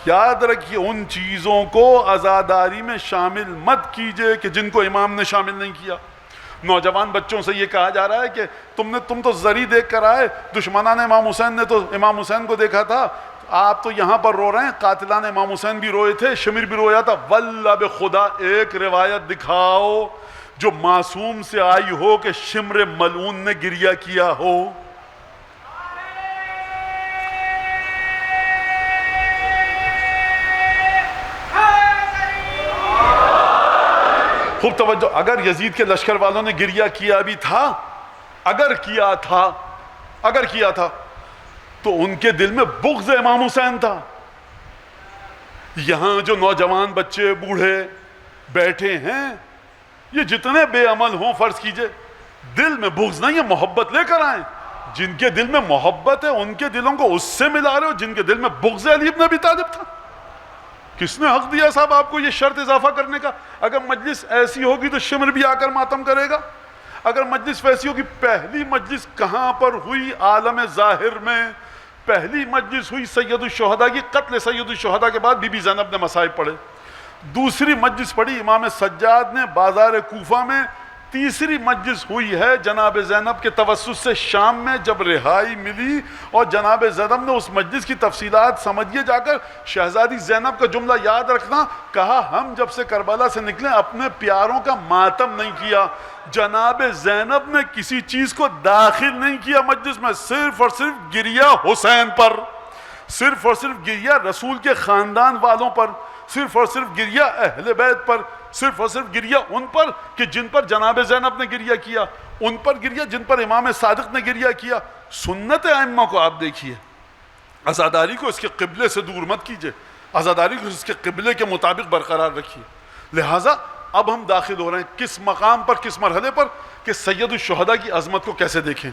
یاد رکھیے ان چیزوں کو عزاداری میں شامل مت کیجئے کہ جن کو امام نے شامل نہیں کیا۔ نوجوان بچوں سے یہ کہا جا رہا ہے کہ تم تو زری دیکھ کر آئے، دشمنان امام حسین نے تو امام حسین کو دیکھا تھا، آپ تو یہاں پر رو رہے ہیں۔ قاتلان امام حسین بھی روئے تھے، شمر بھی رویا تھا۔ واللہ بخدا ایک روایت دکھاؤ جو معصوم سے آئی ہو کہ شمر ملعون نے گریہ کیا ہو۔ خوب توجہ، اگر یزید کے لشکر والوں نے گریہ کیا بھی تھا، اگر کیا تھا تو ان کے دل میں بغض امام حسین تھا۔ یہاں جو نوجوان بچے بوڑھے بیٹھے ہیں، یہ جتنے بے عمل ہوں فرض کیجئے، دل میں بغض نہیں ہے، محبت لے کر آئیں۔ جن کے دل میں محبت ہے ان کے دلوں کو اس سے ملا رہے ہو جن کے دل میں بغض علی بن ابی طالب تھا۔ کس نے حق دیا صاحب آپ کو یہ شرط اضافہ کرنے کا؟ اگر مجلس ایسی ہوگی تو شمر بھی آ کر ماتم کرے گا۔ اگر مجلس ویسی ہوگی، پہلی مجلس کہاں پر ہوئی؟ عالم ظاہر میں پہلی مجلس ہوئی سید الشہداء کی، قتل سید الشہداء کے بعد بی بی زینب نے مصائب پڑھے۔ دوسری مجلس پڑھی امام سجاد نے بازار کوفہ میں۔ تیسری مجلس ہوئی ہے جناب زینب کے توسط سے شام میں جب رہائی ملی، اور جناب زینب نے اس مجلس کی تفصیلات سمجھیے جا کر۔ شہزادی زینب کا جملہ یاد رکھنا، کہا ہم جب سے کربلا سے نکلے اپنے پیاروں کا ماتم نہیں کیا۔ جناب زینب نے کسی چیز کو داخل نہیں کیا مجلس میں، صرف اور صرف گریہ حسین پر، صرف اور صرف گریہ رسول کے خاندان والوں پر، صرف اور صرف گریہ اہل بیت پر، صرف اور صرف گریہ ان پر کہ جن پر جناب زینب نے گریہ کیا، ان پر گریہ جن پر امام صادق نے گریہ کیا۔ سنت ائمہ کو آپ دیکھیے، عزاداری کو اس کے قبلے سے دور مت کیجئے، عزاداری کو اس کے قبلے کے مطابق برقرار رکھیے۔ لہٰذا اب ہم داخل ہو رہے ہیں کس مقام پر، کس مرحلے پر کہ سید الشہداء کی عظمت کو کیسے دیکھیں۔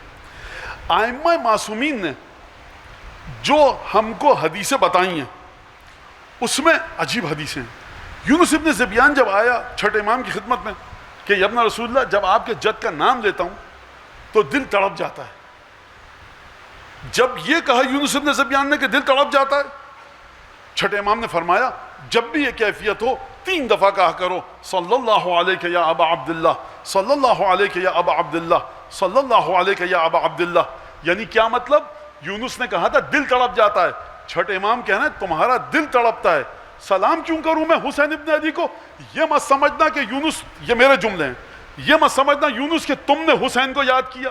ائمہ معصومین نے جو ہم کو حدیثیں بتائی ہیں اس میں عجیب حدیثیں ہیں۔ یونس ابن ذبیان جب آیا چھٹے امام کی خدمت میں کہ یا ابن رسول اللہ، جب آپ کے جد کا نام لیتا ہوں تو دل تڑپ جاتا ہے۔ جب یہ کہا یونس ابن ذبیان نے کہ دل تڑپ جاتا ہے، چھٹے امام نے فرمایا جب بھی یہ کیفیت ہو 3 دفعہ کہا کرو صلی اللہ علیہ یا ابا عبداللہ، صلی اللہ علیہ یا ابا عبداللہ، صلی اللہ علیہ یا ابا عبداللہ۔ یعنی کیا مطلب؟ یونس نے کہا تھا دل تڑپ جاتا ہے، چھٹے امام کہنا ہے تمہارا دل تڑپتا ہے، سلام کیوں کروں میں حسین ابن علی کو؟ یہ مت سمجھنا کہ یونس، یہ میرے جملے ہیں، یہ مت سمجھنا یونس کہ تم نے حسین کو یاد کیا،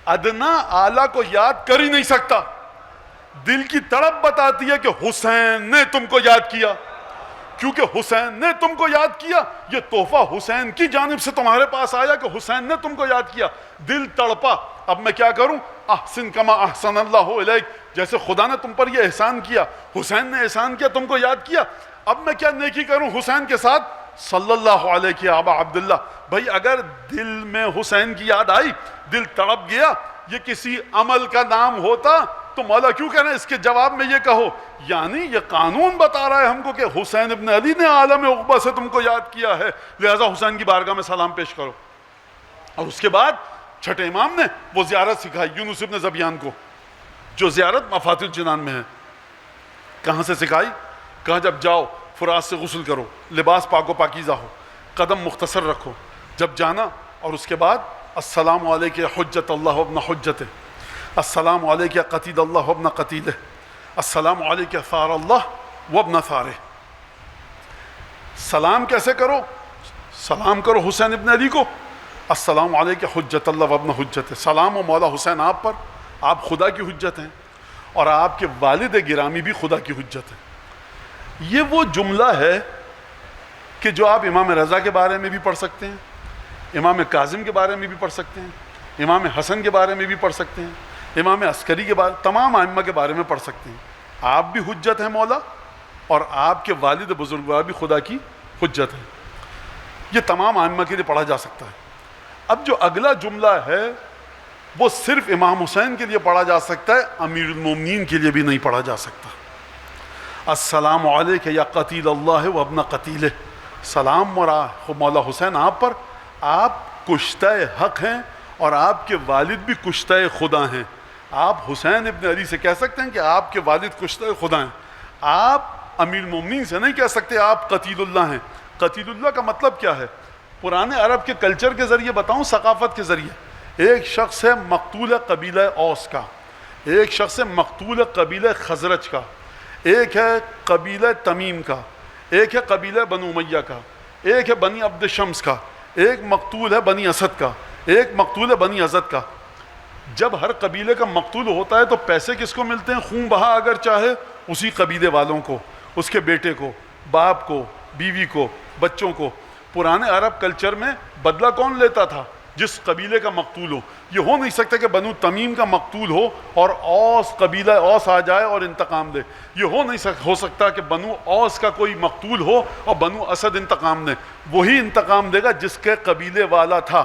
ادنا اعلیٰ کو یاد کر ہی نہیں سکتا۔ دل کی تڑپ بتاتی ہے کہ حسین نے تم کو یاد کیا، کیونکہ حسین نے تم کو یاد کیا، یہ تحفہ حسین کی جانب سے تمہارے پاس آیا کہ حسین نے تم کو یاد کیا، دل تڑپا۔ اب میں کیا کروں؟ احسن کما احسن اللہ الیک، جیسے خدا نے تم پر یہ احسان کیا، حسین نے احسان کیا، تم کو یاد کیا، اب میں کیا نیکی کروں حسین کے ساتھ؟ صلی اللہ علیہ یا ابا عبداللہ۔ بھائی اگر دل میں حسین کی یاد آئی، دل تڑپ گیا، یہ کسی عمل کا نام ہوتا تو مولا کیوں کہہ رہے ہیں اس کے جواب میں یہ کہو، یعنی یہ قانون بتا رہا ہے ہم کو کہ حسین ابن علی نے عالم عقبہ سے تم کو یاد کیا ہے، لہذا حسین کی بارگاہ میں سلام پیش کرو۔ اور اس کے بعد چھٹے امام نے وہ زیارت سکھائی یونس ابن زبیان کو، جو زیارت مفاتیح الجنان میں ہے۔ کہاں سے سکھائی؟ کہاں جب جاؤ فرات سے غسل کرو، لباس پاک و پاکیزہ ہو، قدم مختصر رکھو، جب جانا، اور اس کے بعد السلام علیک حجت اللہ وابن حجتہ، السلام علیک قتیل اللہ وابن قتیلہ، السلام علیک ثار اللہ وابن ثارہ۔ سلام کیسے کرو؟ سلام کرو حسین ابن علی کو، السلام علیک حجت اللہ وابن حجتہ، سلام و مولا حسین آپ پر، آپ خدا کی حجت ہیں اور آپ کے والد گرامی بھی خدا کی حجت ہیں۔ یہ وہ جملہ ہے کہ جو آپ امام رضا کے بارے میں بھی پڑھ سکتے ہیں، امام کاظم کے بارے میں بھی پڑھ سکتے ہیں، امام حسن کے بارے میں بھی پڑھ سکتے ہیں، امام عسکری کے بارے، تمام ائمہ کے بارے میں پڑھ سکتے ہیں۔ آپ بھی حجت ہیں مولا، اور آپ کے والد بزرگوار بھی خدا کی حجت ہیں۔ یہ تمام ائمہ کے لیے پڑھا جا سکتا ہے۔ اب جو اگلا جملہ ہے وہ صرف امام حسین کے لیے پڑھا جا سکتا ہے، امیر المومنین کے لیے بھی نہیں پڑھا جا سکتا۔ السلام علیک یا قتیل اللہ و ابن قتیلہ، سلام مولا حسین آپ پر، آپ کشتہ حق ہیں اور آپ کے والد بھی کشتہ خدا ہیں۔ آپ حسین ابن علی سے کہہ سکتے ہیں کہ آپ کے والد کشتہ خدا ہیں، آپ امیر المومنین سے نہیں کہہ سکتے آپ قتیل اللہ ہیں۔ قتیل اللہ کا مطلب کیا ہے؟ پرانے عرب کے کلچر کے ذریعے بتاؤں، ثقافت کے ذریعے، ایک شخص ہے مقتول قبیلہ اوس کا، ایک شخص ہے مقتول قبیلہ خزرج کا، ایک ہے قبیلہ تمیم کا، ایک ہے قبیلہ بنو امیہ کا، ایک ہے بنی عبد شمس کا، ایک مقتول ہے بنی اسد کا، ایک مقتول ہے بنی ازد کا۔ جب ہر قبیلے کا مقتول ہوتا ہے تو پیسے کس کو ملتے ہیں؟ خون بہا اگر چاہے اسی قبیلے والوں کو، اس کے بیٹے کو، باپ کو، بیوی کو، بچوں کو۔ پرانے عرب کلچر میں بدلہ کون لیتا تھا؟ جس قبیلے کا مقتول ہو۔ یہ ہو نہیں سکتا کہ بنو تمیم کا مقتول ہو اور اوس قبیلہ اوس آ جائے اور انتقام دے۔ یہ ہو سکتا کہ بنو اوس کا کوئی مقتول ہو اور بنو اسد انتقام دے۔ وہی انتقام دے گا جس کے قبیلے والا تھا۔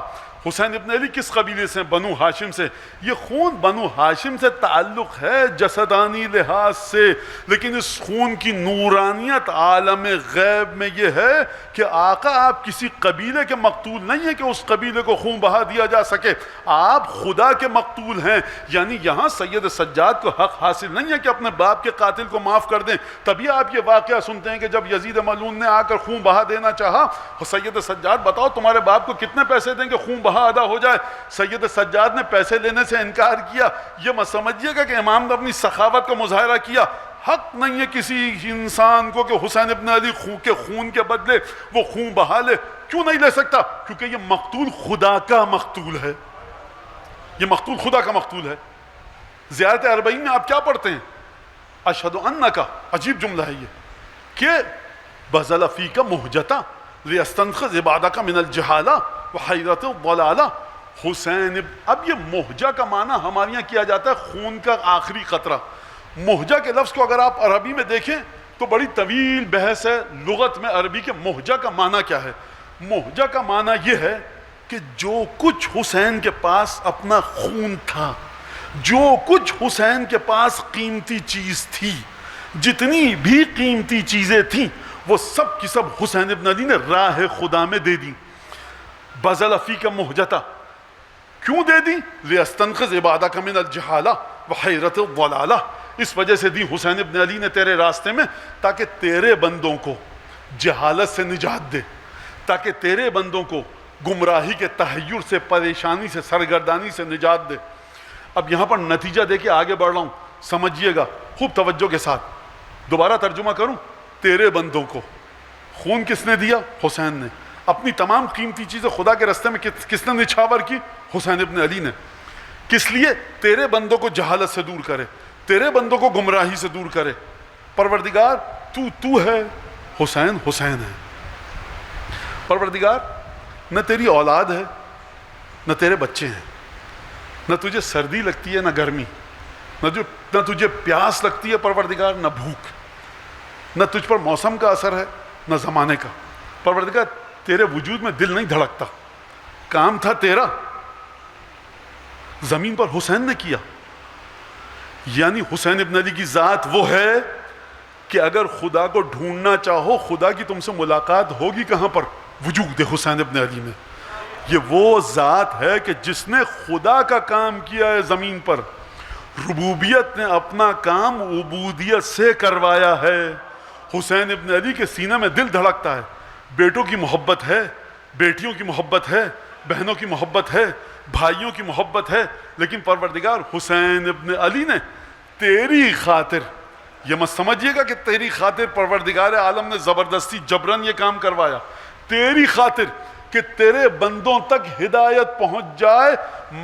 حسین ابن علی کس قبیلے سے؟ بنو ہاشم سے۔ یہ خون بنو ہاشم سے تعلق ہے جسدانی لحاظ سے، لیکن اس خون کی نورانیت عالم غیب میں یہ ہے کہ آقا آپ کسی قبیلے کے مقتول نہیں ہیں کہ اس قبیلے کو خون بہا دیا جا سکے، آپ خدا کے مقتول ہیں۔ یعنی یہاں سید سجاد کو حق حاصل نہیں ہے کہ اپنے باپ کے قاتل کو معاف کر دیں۔ تبھی آپ یہ واقعہ سنتے ہیں کہ جب یزید ملعون نے آ کر خون بہا دینا چاہا، سید سجاد بتاؤ تمہارے باپ کو کتنے پیسے دیں کہ خون بہا ادا ہو جائے؟ سید سجاد نے پیسے لینے سے انکار کیا۔ یہ مت سمجھیے گا کہ امام نے اپنی سخاوت کا مظاہرہ کیا۔ حق نہیں ہے کسی انسان کو کہ حسین ابن علی کے خون کے بدلے وہ خون بہا لے۔ کیوں نہیں لے سکتا؟ کیونکہ یہ مقتول خدا کا مقتول ہے، یہ مقتول خدا کا مقتول ہے۔ زیارت اربعین میں آپ کیا پڑھتے ہیں؟ اشہد انک، عجیب جملہ ہے یہ، کہ بذل فیک مہجتا لیستنقذ عبادک من الجہالہ وحیرت الضلالہ۔ حسین اب یہ مہجہ کا معنی ہمارے یہاں کیا جاتا ہے خون کا آخری قطرہ۔ مہجہ کے لفظ کو اگر آپ عربی میں دیکھیں تو بڑی طویل بحث ہے لغت میں عربی کے مہجہ کا معنی کیا ہے۔ مہجہ کا معنی یہ ہے کہ جو کچھ حسین کے پاس اپنا خون تھا، جو کچھ حسین کے پاس قیمتی چیز تھی، جتنی بھی قیمتی چیزیں تھیں، وہ سب کی سب حسین ابن علی نے راہ خدا میں دے دی۔ بذل فیک مہجتا، کیوں دے دی؟ لیستنقذ عبادک من الجہالہ وحیرت الضلالہ، اس وجہ سے دی حسین ابن علی نے تیرے راستے میں تاکہ تیرے بندوں کو جہالت سے نجات دے، تاکہ تیرے بندوں کو گمراہی کے تحیر سے، پریشانی سے، سرگردانی سے نجات دے۔ اب یہاں پر نتیجہ دے کے آگے بڑھ رہا ہوں، سمجھیے گا خوب توجہ کے ساتھ۔ دوبارہ ترجمہ کروں، تیرے بندوں کو خون کس نے دیا؟ حسین نے۔ اپنی تمام قیمتی چیزیں خدا کے راستے میں کس نے نچھاور کی؟ حسین ابن علی نے۔ کس لیے؟ تیرے بندوں کو جہالت سے دور کرے، تیرے بندوں کو گمراہی سے دور کرے۔ پروردگار تو ہے، حسین حسین ہے۔ پروردگار نہ تیری اولاد ہے، نہ تیرے بچے ہیں، نہ تجھے سردی لگتی ہے نہ گرمی، نہ تجھے پیاس لگتی ہے پروردگار، نہ بھوک، نہ تجھ پر موسم کا اثر ہے نہ زمانے کا۔ پروردگار تیرے وجود میں دل نہیں دھڑکتا، کام تھا تیرا، زمین پر حسین نے کیا۔ یعنی حسین ابن علی کی ذات وہ ہے کہ اگر خدا کو ڈھونڈنا چاہو خدا کی تم سے ملاقات ہوگی کہاں پر؟ وجود حسین ابن علی میں. یہ وہ ذات ہے کہ جس نے خدا کا کام کیا ہے زمین پر. ربوبیت نے اپنا کام عبودیت سے کروایا ہے. حسین ابن علی کے سینے میں دل دھڑکتا ہے. بیٹوں کی محبت ہے, بیٹیوں کی محبت ہے, بہنوں کی محبت ہے, بھائیوں کی محبت ہے, لیکن پروردگار حسین ابن علی نے تیری خاطر, یہ مت سمجھیے گا کہ تیری خاطر پروردگار عالم نے زبردستی جبرن یہ کام کروایا, تیری خاطر کہ تیرے بندوں تک ہدایت پہنچ جائے,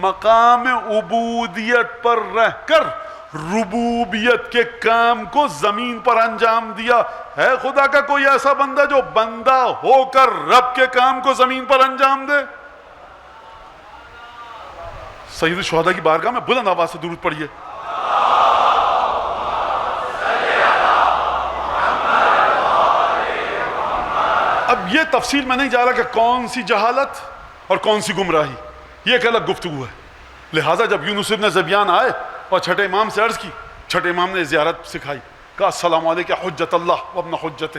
مقام عبودیت پر رہ کر ربوبیت کے کام کو زمین پر انجام دیا. ہے خدا کا کوئی ایسا بندہ جو بندہ ہو کر رب کے کام کو زمین پر انجام دے؟ سید الشہداء کی بارگاہ میں بلند آواز سے درود پڑھیے. اب یہ تفصیل میں نہیں جا رہا کہ کون سی جہالت اور کون سی گمراہی, یہ ایک الگ گفتگو ہے. لہٰذا جب یونس ابن زبیان آئے اور چھٹے امام سے عرض کی, چھٹے امام نے زیارت سکھائی, کہا السلام علیکم حجت اللہ و ابن حجت,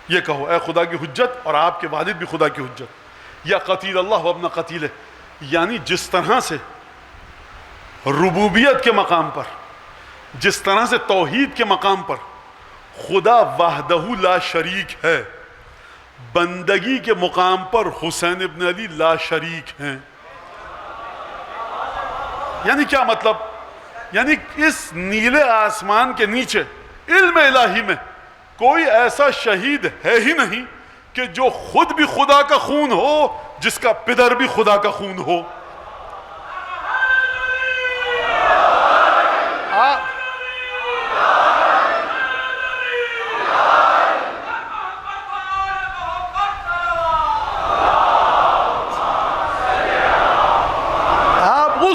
یہ کہو اے خدا کی حجت اور آپ کے والد بھی خدا کی حجت, یا قتیل اللہ و ابن قتیل. یعنی جس طرح سے ربوبیت کے مقام پر, جس طرح سے توحید کے مقام پر خدا وحدہ لا شریک ہے, بندگی کے مقام پر حسین ابن علی لا شریک ہیں. یعنی کیا مطلب؟ یعنی اس نیلے آسمان کے نیچے علم الہی میں کوئی ایسا شہید ہے ہی نہیں کہ جو خود بھی خدا کا خون ہو, جس کا پدر بھی خدا کا خون ہو.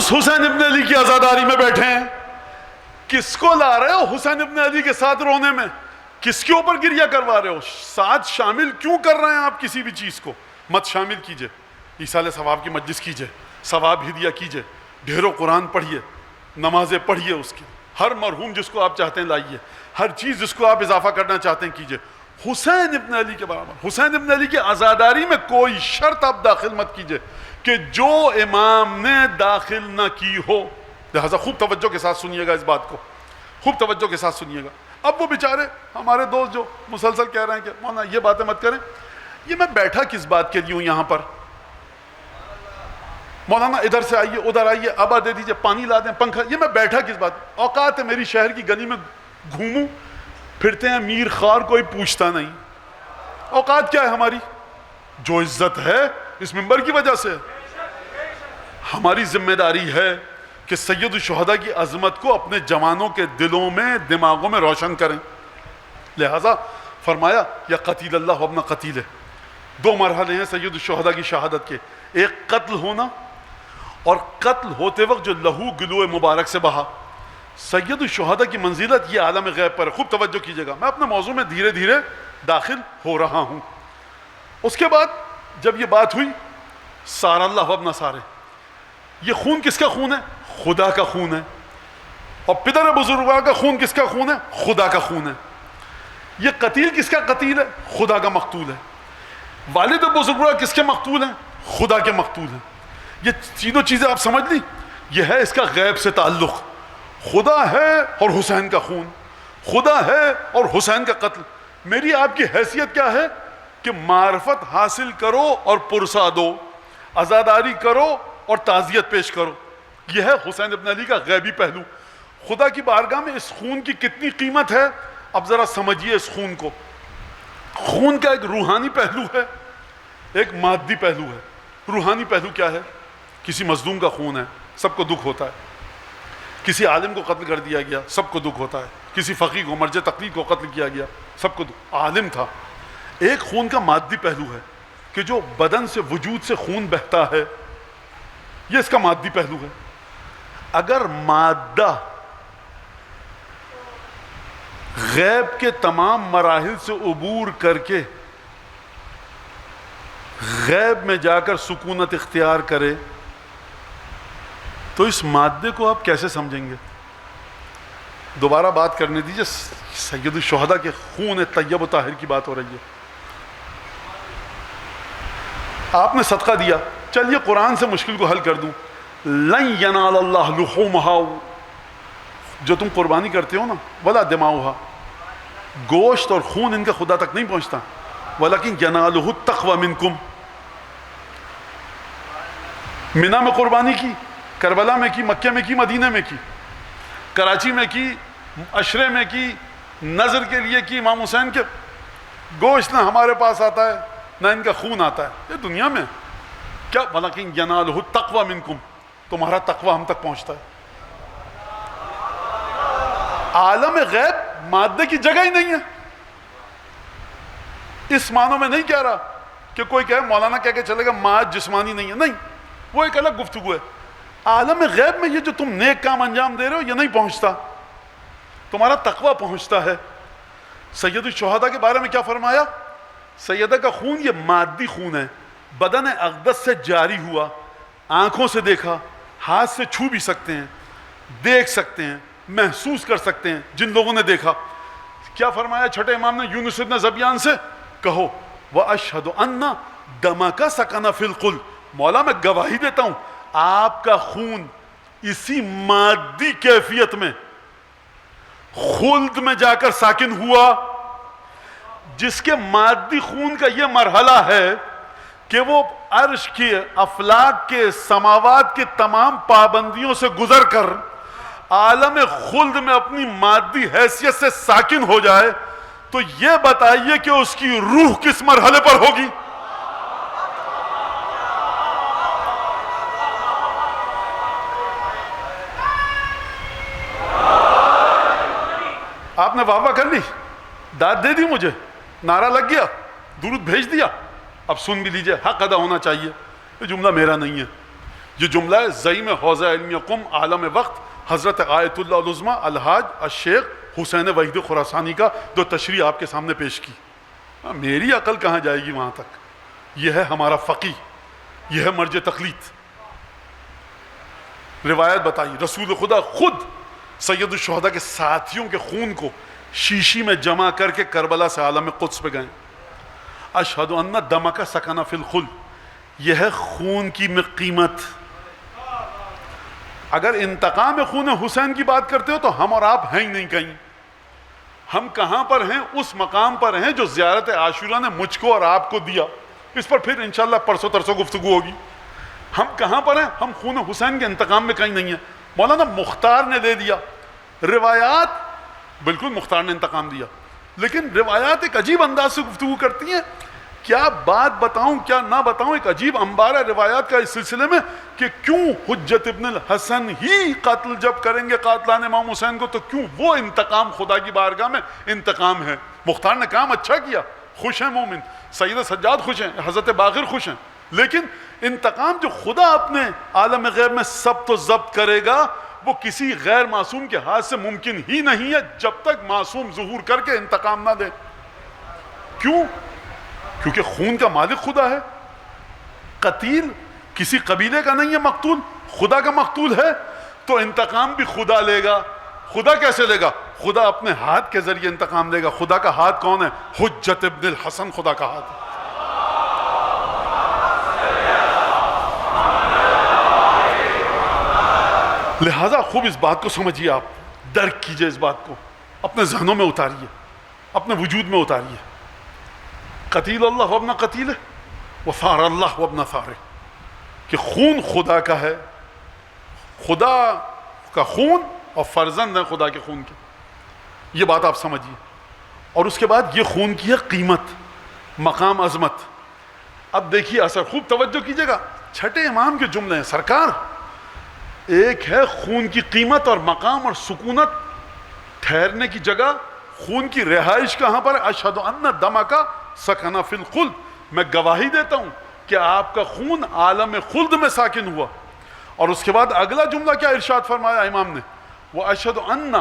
حسین ابن علی کی عزاداری میں بیٹھے ہیں, کس کو لا رہے ہو حسین ابن علی کے ساتھ رونے میں؟ کس کے اوپر گریہ کروا رہے ہو؟ ساتھ شامل کیوں کر رہے ہیں آپ کسی بھی چیز کو؟ مت شامل کیجئے. ایصال ثواب کی مجلس کیجئے, ثواب ہدیہ کیجئے, ڈھیروں قرآن پڑھیے, نمازیں پڑھیے, اس کی ہر مرحوم جس کو آپ چاہتے ہیں لائیے, ہر چیز جس کو آپ اضافہ کرنا چاہتے ہیں کیجئے. حسین ابن علی کے برابر, حسین ابن علی کی عزاداری میں کوئی شرط آپ داخل مت کیجئے کہ جو امام نے داخل نہ کی ہو. لہذا خوب توجہ کے ساتھ سنیے گا اس بات کو, خوب توجہ کے ساتھ سنیے گا. اب وہ بیچارے ہمارے دوست جو مسلسل کہہ رہے ہیں کہ مولانا یہ باتیں مت کریں, یہ میں بیٹھا کس بات کے لیے ہوں یہاں پر؟ مولانا ادھر سے آئیے, ادھر آئیے, آبا دے دیجئے, پانی لا دیں, پنکھا, یہ میں بیٹھا کس بات؟ اوقات ہے میری شہر کی گلی میں گھوموں پھرتے ہیں میر خوار, کوئی پوچھتا نہیں. اوقات کیا ہے ہماری؟ جو عزت ہے اس منبر کی وجہ سے. ہماری ذمہ داری ہے کہ سید الشہداء کی عظمت کو اپنے جوانوں کے دلوں میں, دماغوں میں روشن کریں. لہذا فرمایا یا قتیل اللہ و ابن قتیل. دو مرحلے ہیں سید الشہداء کی شہادت کے, ایک قتل ہونا اور قتل ہوتے وقت جو لہو گلو مبارک سے بہا. سید الشہداء کی منزلت یہ عالم غیب پر ہے. خوب توجہ کیجیے گا, میں اپنے موضوع میں دھیرے دھیرے داخل ہو رہا ہوں. اس کے بعد جب یہ بات ہوئی سار اللہ و ابن سارے, یہ خون کس کا خون ہے؟ خدا کا خون ہے. اور پدر بزرگوار کا خون کس کا خون ہے؟ خدا کا خون ہے. یہ قتیل کس کا قتیل ہے؟ خدا کا مقتول ہے. والد بزرگوار کس کے مقتول ہیں؟ خدا کے مقتول ہیں. یہ تینوں چیزیں آپ سمجھ لی, یہ ہے اس کا غیب سے تعلق. خدا ہے اور حسین کا خون, خدا ہے اور حسین کا قتل. میری آپ کی حیثیت کیا ہے کہ معرفت حاصل کرو اور پرسا دو, عزاداری کرو اور تعزیت پیش کرو. یہ ہے حسین ابن علی کا غیبی پہلو. خدا کی بارگاہ میں اس خون کی کتنی قیمت ہے اب ذرا سمجھیے اس خون کو. خون کا ایک روحانی پہلو ہے, ایک مادی پہلو ہے. روحانی پہلو کیا ہے؟ کسی مظلوم کا خون ہے, سب کو دکھ ہوتا ہے. کسی عالم کو قتل کر دیا گیا, سب کو دکھ ہوتا ہے. کسی فقیر کو, مرجع تقلید کو قتل کیا گیا, سب کو دکھ. عالم تھا. ایک خون کا مادی پہلو ہے کہ جو بدن سے, وجود سے خون بہتا ہے, یہ اس کا مادی پہلو ہے. اگر مادہ غیب کے تمام مراحل سے عبور کر کے غیب میں جا کر سکونت اختیار کرے تو اس مادے کو آپ کیسے سمجھیں گے؟ دوبارہ بات کرنے دیجیے، سید الشہداء کے خون طیب و طاہر کی بات ہو رہی ہے. آپ نے صدقہ دیا، چلیے قرآن سے مشکل کو حل کر دوں. لن ینال اللہ لحومها، جو تم قربانی کرتے ہو نا، ولا دماؤها، گوشت اور خون ان کا خدا تک نہیں پہنچتا، ولیکن ینالہ التقوی منکم. منی میں قربانی کی، کربلا میں کی، مکہ میں کی، مدینہ میں کی، کراچی میں کی، عشرے میں کی، نظر کے لیے کی. امام حسین کے گوشت نہ ہمارے پاس آتا ہے نہ ان کا خون آتا ہے، یہ دنیا میں کیا. ولیکن ینالہ التقوی منکم، تمہارا تقوی ہم تک پہنچتا ہے. عالم غیب مادے کی جگہ ہی نہیں ہے. اس معنوں میں نہیں کہہ رہا کہ کوئی کہے مولانا کہہ کے چلے گا ماد جسمانی نہیں ہے، نہیں، وہ ایک الگ گفتگو ہے. عالم غیب میں یہ جو تم نیک کام انجام دے رہے ہو یہ نہیں پہنچتا، تمہارا تقوی پہنچتا ہے. سید الشہداء کے بارے میں کیا فرمایا؟ سیدہ کا خون یہ مادی خون ہے، بدن اقدس سے جاری ہوا، آنکھوں سے دیکھا، ہاتھ سے چھو بھی سکتے ہیں، دیکھ سکتے ہیں، محسوس کر سکتے ہیں جن لوگوں نے دیکھا. کیا فرمایا چھٹے امام نے یونس بن زبیان سے؟ کہو وَأَشْهَدُ أَنَّ دَمَكَ سَكَنَ فِي الْقُلْبِ، مولا میں گواہی دیتا ہوں آپ کا خون اسی مادی کیفیت میں خلد میں جا کر ساکن ہوا، جس کے مادی خون کا یہ مرحلہ ہے کہ وہ عرش کے، افلاک کے، سماوات کے تمام پابندیوں سے گزر کر عالم خلد میں اپنی مادی حیثیت سے ساکن ہو جائے. تو یہ بتائیے کہ اس کی روح کس مرحلے پر ہوگی؟ آپ نے واہ واہ کر لی، داد دے دی، مجھے نعرہ لگ گیا، درود بھیج دیا. اب سن بھی لیجئے، حق ادا ہونا چاہیے. یہ جملہ میرا نہیں ہے، یہ جملہ ہے زعیم حوزہ علمیہ قم عالم وقت حضرت آیت اللہ العظمی الحاج الشیخ حسین وحید خراسانی کا، جو تشریح آپ کے سامنے پیش کی. میری عقل کہاں جائے گی وہاں تک؟ یہ ہے ہمارا فقی، یہ ہے مرجع تقلید. روایت بتائی رسول خدا خود سید الشہداء کے ساتھیوں کے خون کو شیشی میں جمع کر کے کربلا سے عالم قدس پہ گئے. اشہد ان دمک سکن فی الخلد، یہ ہے خون کی قیمت. اگر انتقام خون حسین کی بات کرتے ہو تو ہم اور آپ ہیں ہی نہیں کہیں. ہم کہاں پر ہیں؟ اس مقام پر ہیں جو زیارت عاشورہ نے مجھ کو اور آپ کو دیا. اس پر پھر انشاءاللہ پرسوں ترسوں گفتگو ہوگی. ہم کہاں پر ہیں؟ ہم خون حسین کے انتقام میں کہیں نہیں ہیں. مولانا مختار نے دے دیا روایات، بالکل مختار نے انتقام دیا، لیکن روایات ایک عجیب انداز سے گفتگو کرتی ہیں. کیا بات بتاؤں کیا نہ بتاؤں، ایک عجیب انبار ہے روایات کا اس سلسلے میں کہ کیوں حجت ابن الحسن ہی قتل جب کریں گے قاتلان امام حسین کو تو کیوں وہ انتقام خدا کی بارگاہ میں انتقام ہے. مختار نے کام اچھا کیا، خوش ہیں مومن، سید سجاد خوش ہیں، حضرت باقر خوش ہیں، لیکن انتقام جو خدا اپنے عالم غیب میں ثبت و ضبط کرے گا وہ کسی غیر معصوم کے ہاتھ سے ممکن ہی نہیں ہے جب تک معصوم ظہور کر کے انتقام نہ دے. کیوں؟ کیونکہ خون کا مالک خدا ہے. قتیل کسی قبیلے کا نہیں ہے، مقتول خدا کا مقتول ہے، تو انتقام بھی خدا لے گا. خدا کیسے لے گا؟ خدا اپنے ہاتھ کے ذریعے انتقام لے گا. خدا کا ہاتھ کون ہے؟ حجت ابن الحسن خدا کا ہاتھ ہے. لہذا خوب اس بات کو سمجھیے، آپ درک کیجئے، اس بات کو اپنے ذہنوں میں اتاریے، اپنے وجود میں اتاریے. قتیل اللہ وابن قتیلہ وثار اللہ وابن ثارہ، کہ خون خدا کا ہے، خدا کا خون اور فرزند ہے خدا کے خون کے. یہ بات آپ سمجھیے. اور اس کے بعد یہ خون کی ہے قیمت، مقام، عظمت. اب دیکھیے اثر، خوب توجہ کیجئے گا، چھٹے امام کے جملے ہیں. سرکار، ایک ہے خون کی قیمت اور مقام اور سکونت، ٹھہرنے کی جگہ، خون کی رہائش کہاں پر؟ اشہد ان دمک سکن فی الخلد، میں گواہی دیتا ہوں کہ آپ کا خون عالم خلد میں ساکن ہوا. اور اس کے بعد اگلا جملہ کیا ارشاد فرمایا امام نے؟ واشہد ان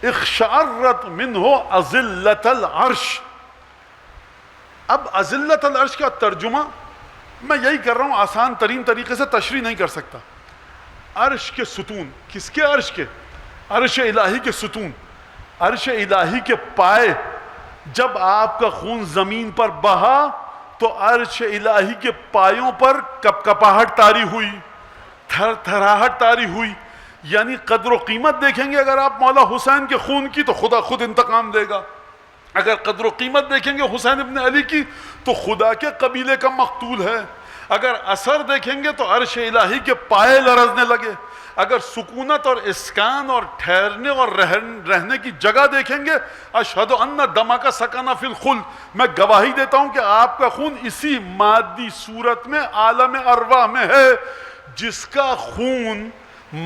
اخشعرت منہ اذلۃ العرش. اب اذلۃ العرش کا ترجمہ میں یہی کر رہا ہوں، آسان ترین طریقے سے تشریح نہیں کر سکتا. عرش کے ستون، کس کے عرش کے؟ عرش الہی کے ستون، عرش الہی کے پائے، جب آپ کا خون زمین پر بہا تو عرش الہی کے پایوں پر کپ کپاہٹ طاری ہوئی، تھر تھراہٹ طاری ہوئی. یعنی قدر و قیمت دیکھیں گے اگر آپ مولا حسین کے خون کی تو خدا خود انتقام دے گا. اگر قدر و قیمت دیکھیں گے حسین ابن علی کی تو خدا کے قبیلے کا مقتول ہے. اگر اثر دیکھیں گے تو عرش الہی کے پائے لرزنے لگے. اگر سکونت اور اسکان اور ٹھہرنے اور رہنے کی جگہ دیکھیں گے، اشہد ان دمک سکن فی الخلد، میں گواہی دیتا ہوں کہ آپ کا خون اسی مادی صورت میں عالم ارواح میں ہے. جس کا خون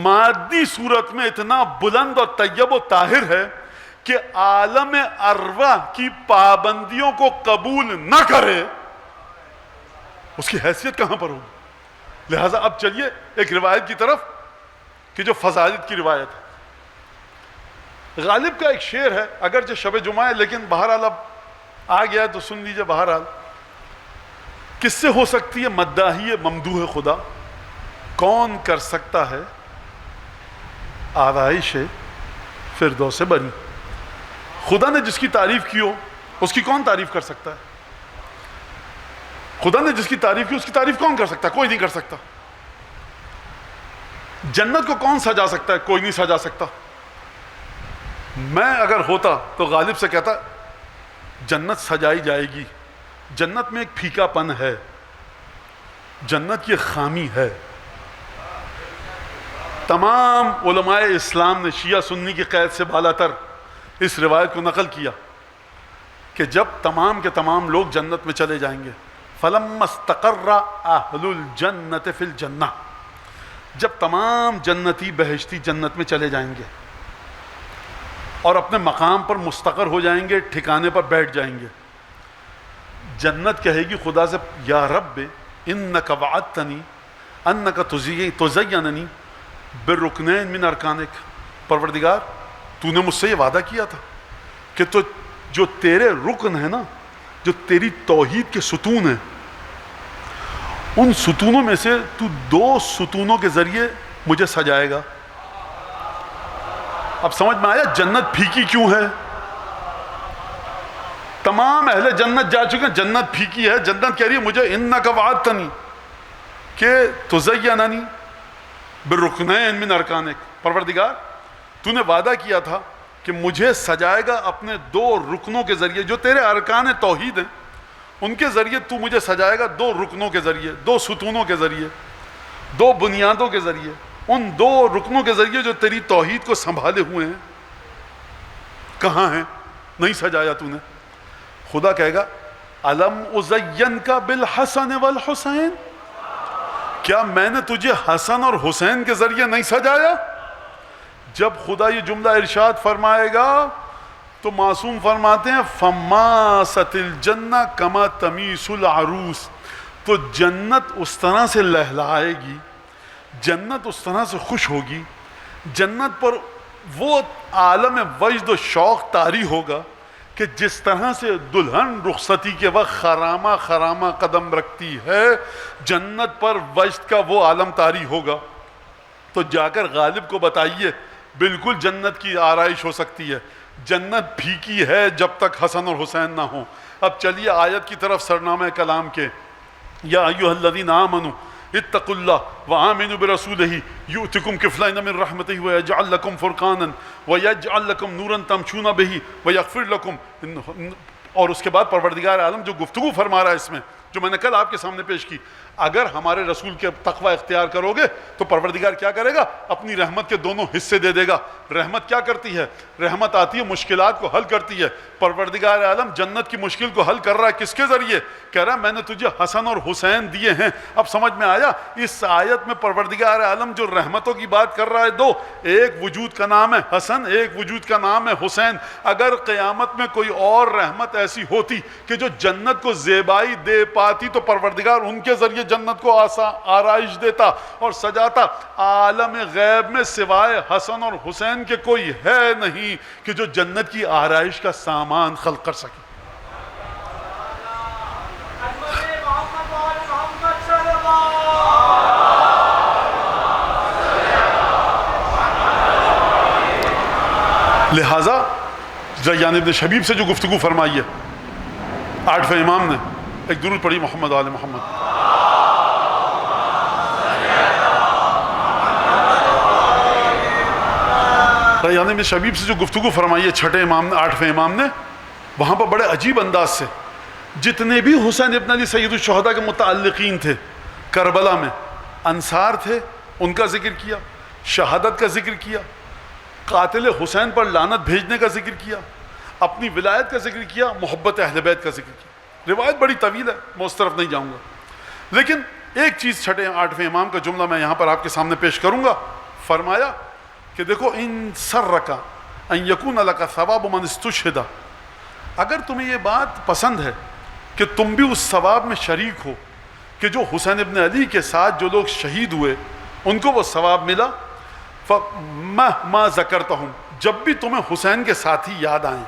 مادی صورت میں اتنا بلند اور طیب و طاہر ہے کہ عالم ارواح کی پابندیوں کو قبول نہ کرے، اس کی حیثیت کہاں پر ہوگی؟ لہٰذا اب چلیے ایک روایت کی طرف کہ جو فضائل کی روایت ہے. غالب کا ایک شعر ہے، اگرچہ شب جمعہ ہے لیکن بہرحال اب آ گیا ہے تو سن لیجئے. بہرحال کس سے ہو سکتی ہے مداحی ممدوح خدا؟ کون کر سکتا ہے آرائش فردوس بری؟ خدا نے جس کی تعریف کی ہو اس کی کون تعریف کر سکتا ہے؟ خدا نے جس کی تعریف کی اس کی تعریف کون کر سکتا ہے؟ کوئی نہیں کر سکتا. جنت کو کون سجا سکتا ہے؟ کوئی نہیں سجا سکتا. میں اگر ہوتا تو غالب سے کہتا جنت سجائی جائے گی. جنت میں ایک پھیکا پن ہے، جنت کی خامی ہے. تمام علماء اسلام نے شیعہ سنی کی قید سے بالا تر اس روایت کو نقل کیا کہ جب تمام کے تمام لوگ جنت میں چلے جائیں گے، فَلَمَّا اسْتَقَرَّ أَهْلُ الْجَنَّةِ فِي الْجَنَّةِ، جب تمام جنتی بہشتی جنت میں چلے جائیں گے اور اپنے مقام پر مستقر ہو جائیں گے، ٹھکانے پر بیٹھ جائیں گے، جنت کہے گی خدا سے یا رب انک وعدتنی انک تزیننی بالرکنین من ارکانک، پروردگار تو نے مجھ سے یہ وعدہ کیا تھا کہ تو جو تیرے رکن ہے نا، جو تیری توحید کے ستون ہیں، ان ستونوں میں سے تو 2 ستونوں کے ذریعے مجھے سجائے گا. اب سمجھ میں آیا جنت پھیکی کیوں ہے؟ تمام اہل جنت جا چکے ہیں، جنت پھیکی ہے. جنت کہہ رہی ہے مجھے انک وعدتنی کہ تزیننی بالرکنین من ارکانک، پروردگار تو نے وعدہ کیا تھا کہ مجھے سجائے گا اپنے 2 رکنوں کے ذریعے، جو تیرے ارکان توحید ہیں ان کے ذریعے تو مجھے سجائے گا، 2 رکنوں کے ذریعے، 2 ستونوں کے ذریعے، 2 بنیادوں کے ذریعے. ان 2 رکنوں کے ذریعے جو تیری توحید کو سنبھالے ہوئے ہیں کہاں ہیں؟ نہیں سجایا تو نے. خدا کہے گا الم ازینک بالحسن والحسین، کیا میں نے تجھے حسن اور حسین کے ذریعے نہیں سجایا؟ جب خدا یہ جملہ ارشاد فرمائے گا تو معصوم فرماتے ہیں فماست الجنہ کما تمیس العروس، تو جنت اس طرح سے لہلائے گی، جنت اس طرح سے خوش ہوگی، جنت پر وہ عالم وجد و شوق طاری ہوگا کہ جس طرح سے دلہن رخصتی کے وقت خرامہ خرامہ قدم رکھتی ہے، جنت پر وجد کا وہ عالم طاری ہوگا. تو جا کر غالب کو بتائیے بالکل جنت کی آرائش ہو سکتی ہے. جنت پھیکی ہے جب تک حسن اور حسین نہ ہوں. اب چلیے آیت کی طرف سرنامہ کلام کے. یا ایھا الذین آمنوا اتقوا اللہ وآمنوا برسولہ یؤتکم کفلین من رحمتہ ویجعل لکم فرقانا ویجعل لکم نورا تمشون بہ ویغفر لکم. اور اس کے بعد پروردگار عالم جو گفتگو فرما رہا ہے اس میں، جو میں نے کل آپ کے سامنے پیش کی، اگر ہمارے رسول کے تقوی اختیار کرو گے تو پروردگار کیا کرے گا؟ اپنی رحمت کے دونوں حصے دے دے گا. رحمت کیا کرتی ہے؟ رحمت آتی ہے مشکلات کو حل کرتی ہے. پروردگار عالم جنت کی مشکل کو حل کر رہا ہے کس کے ذریعے؟ کہہ رہا ہے میں نے تجھے حسن اور حسین دیے ہیں. اب سمجھ میں آیا اس آیت میں پروردگار عالم جو رحمتوں کی بات کر رہا ہے 2، ایک وجود کا نام ہے حسن، ایک وجود کا نام ہے حسین. اگر قیامت میں کوئی اور رحمت ایسی ہوتی کہ جو جنت کو زیبائی دے پاتی تو پروردگار ان کے ذریعے جنت کو آرائش دیتا اور سجاتا. عالم غیب میں سوائے حسن اور حسین کے کوئی ہے نہیں کہ جو جنت کی آرائش کا سامان خلق کر سکے. لہٰذا ریان ابن شبیب سے جو گفتگو فرمائی ہے 8ویں امام نے، ایک درود پڑھی محمد آل محمد. ریان ابن شبیب سے جو گفتگو فرمائی ہے 6 امام نے، 8ویں امام نے، وہاں پر بڑے عجیب انداز سے جتنے بھی حسین ابن علی سید الشہداء کے متعلقین تھے کربلا میں، انصار تھے، ان کا ذکر کیا، شہادت کا ذکر کیا، قاتل حسین پر لعنت بھیجنے کا ذکر کیا، اپنی ولایت کا ذکر کیا، محبت اہل بیت کا ذکر کیا. روایت بڑی طویل ہے، میں اس طرف نہیں جاؤں گا، لیکن ایک چیز 8ویں امام کا جملہ میں یہاں پر آپ کے سامنے پیش کروں گا. فرمایا کہ دیکھو ان سرک ان یکون لک ثواب من استشہد، اگر تمہیں یہ بات پسند ہے کہ تم بھی اس ثواب میں شریک ہو کہ جو حسین ابن علی کے ساتھ جو لوگ شہید ہوئے ان کو وہ ثواب ملا، فَمَهْمَا ذَكَرْتَهُمْ، جب بھی تمہیں حسین کے ساتھی یاد آئیں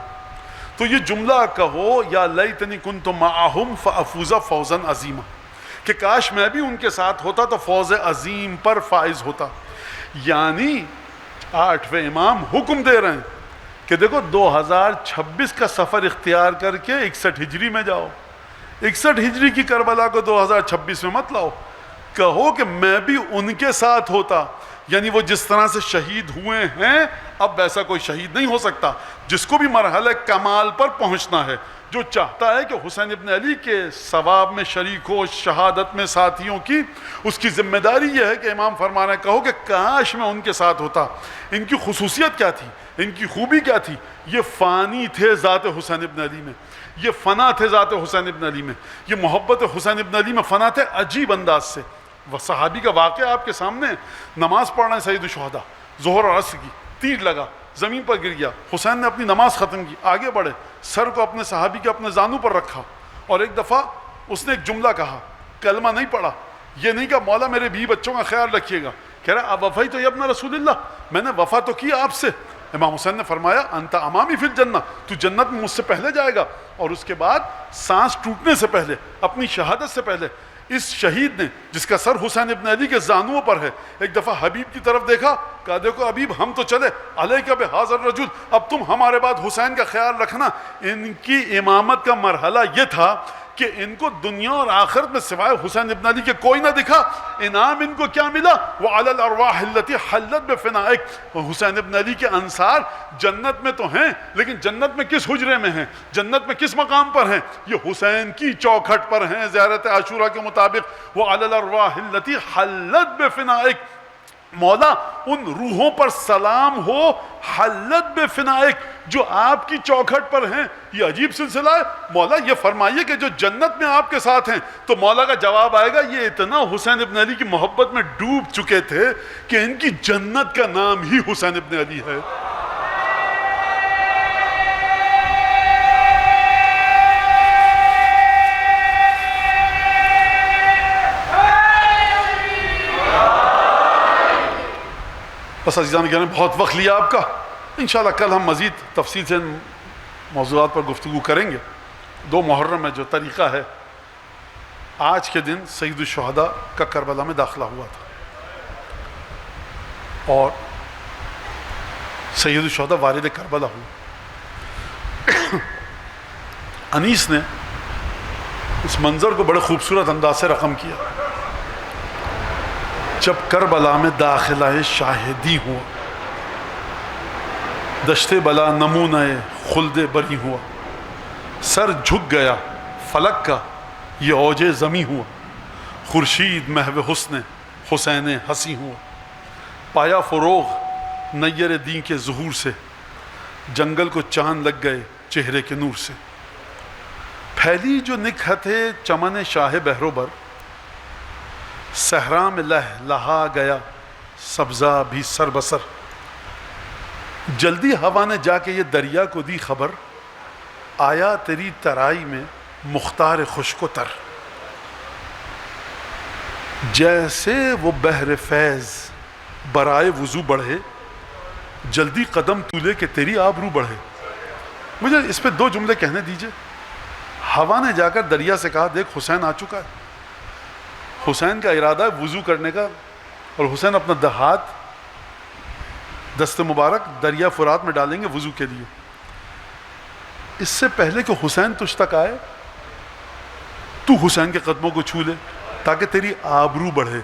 تو یہ جملہ کہو یا لیتنی کنت معہم فافوز فوزا عظیما، کہ کاش میں بھی ان کے ساتھ ہوتا تو فوز عظیم پر فائز ہوتا. یعنی 8ویں امام حکم دے رہے ہیں کہ دیکھو 2026 کا سفر اختیار کر کے 61 ہجری میں جاؤ، 61 ہجری کی کربلا کو 2026 میں مت لاؤ، کہو کہ میں بھی ان کے ساتھ ہوتا. یعنی وہ جس طرح سے شہید ہوئے ہیں اب ویسا کوئی شہید نہیں ہو سکتا. جس کو بھی مرحلہ کمال پر پہنچنا ہے، جو چاہتا ہے کہ حسین ابن علی کے ثواب میں شریک ہو، شہادت میں ساتھیوں کی، اس کی ذمہ داری یہ ہے کہ امام فرما رہے ہیں کہو کہ کاش میں ان کے ساتھ ہوتا. ان کی خصوصیت کیا تھی، ان کی خوبی کیا تھی؟ یہ فانی تھے ذات حسین ابن علی میں، یہ فنا تھے ذات حسین ابن علی میں، یہ محبت حسین ابن علی میں فنا تھے عجیب انداز سے. وہ صحابی کا واقعہ آپ کے سامنے، نماز پڑھ رہے ہیں سید الشہداء، ظہر اور عصر کی، تیر لگا، زمین پر گر گیا، حسین نے اپنی نماز ختم کی، آگے بڑھے، سر کو اپنے صحابی کے اپنے زانوں پر رکھا، اور ایک دفعہ اس نے ایک جملہ کہا، کلمہ نہیں پڑھا، یہ نہیں کہا مولا میرے بیوی بچوں کا خیال رکھیے گا، کہہ رہا اب وفائی تو یا ابن رسول اللہ، میں نے وفا تو کی آپ سے. امام حسین نے فرمایا انت امامی فی الجنہ، تو جنت میں مجھ سے پہلے جائے گا. اور اس کے بعد سانس ٹوٹنے سے پہلے، اپنی شہادت سے پہلے، اس شہید نے جس کا سر حسین ابن علی کے زانوں پر ہے، ایک دفعہ حبیب کی طرف دیکھا، کہا دیکھو حبیب ہم تو چلے، علیک بہذا الرجل، اب تم ہمارے بعد حسین کا خیال رکھنا. ان کی امامت کا مرحلہ یہ تھا کہ ان کو دنیا اور آخرت میں سوائے حسین ابن علی کے کوئی نہ دکھا. انعام ان کو کیا ملا؟ وَعَلَى الْأَرْوَاحِ الَّتِي حَلَّتْ بِفِنَائِكَ، حسین ابن علی کے انصار جنت میں تو ہیں لیکن جنت میں کس حجرے میں ہیں، جنت میں کس مقام پر ہیں؟ یہ حسین کی چوکھٹ پر ہیں. زیارت عاشورہ کے مطابق وَعَلَى الْأَرْوَاحِ الَّتِي حَلَّتْ بِفِنَائِكَ، مولا ان روحوں پر سلام ہو، حلت بفنائک، جو آپ کی چوکھٹ پر ہیں. یہ عجیب سلسلہ ہے. مولا یہ فرمائیے کہ جو جنت میں آپ کے ساتھ ہیں، تو مولا کا جواب آئے گا یہ اتنا حسین ابن علی کی محبت میں ڈوب چکے تھے کہ ان کی جنت کا نام ہی حسین ابن علی ہے. بس عزیزان گرامی بہت وقت لیا آپ کا، انشاءاللہ کل ہم مزید تفصیل سے موضوعات پر گفتگو کریں گے. 2 محرم میں جو طریقہ ہے، آج کے دن سید الشہداء کا کربلا میں داخلہ ہوا تھا، اور سید الشہداء وارد کربلا ہوئے. انیس نے اس منظر کو بڑے خوبصورت انداز سے رقم کیا. جب کربلا میں داخلہ شاہدی ہوا، دشت بلا نمونہ خلد بری ہوا، سر جھک گیا فلک کا یہ اوج زمیں ہوا، خورشید محو حسن حسین ہنسی ہوا، پایا فروغ نیر دین کے ظہور سے، جنگل کو چاند لگ گئے چہرے کے نور سے، پھیلی جو نکھت چمن شاہ بہروبر، صحرا میں لہا گیا سبزہ بھی سر بسر، جلدی ہوا نے جا کے یہ دریا کو دی خبر، آیا تیری ترائی میں مختار خشک و تر، جیسے وہ بحر فیض برائے وضو بڑھے، جلدی قدم تولے کہ تیری آبرو بڑھے. مجھے اس پہ 2 جملے کہنے دیجئے. ہوا نے جا کر دریا سے کہا دیکھ حسین آ چکا ہے. حسین کا ارادہ ہے وضو کرنے کا، اور حسین اپنا ہاتھ دست مبارک دریا فرات میں ڈالیں گے وضو کے لیے، اس سے پہلے کہ حسین تجھ تک آئے تو حسین کے قدموں کو چھو لے تاکہ تیری آبرو بڑھے۔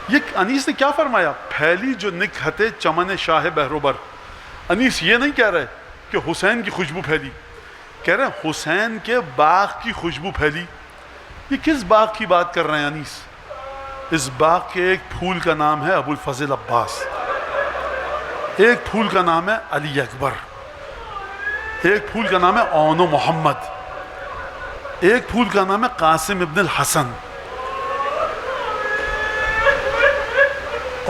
یہ انیس نے کیا فرمایا؟ پھیلی جو نکہت چمن شاہ بہروبر۔ انیس یہ نہیں کہہ رہے کہ حسین کی خوشبو پھیلی، کہہ رہے ہیں حسین کے باغ کی خوشبو پھیلی۔ یہ کس باغ کی بات کر رہے ہیں انیس؟ اس باغ کے ایک پھول کا نام ہے ابو الفضل عباس، ایک پھول کا نام ہے علی اکبر، ایک پھول کا نام ہے اون و محمد، ایک پھول کا نام ہے قاسم ابن الحسن۔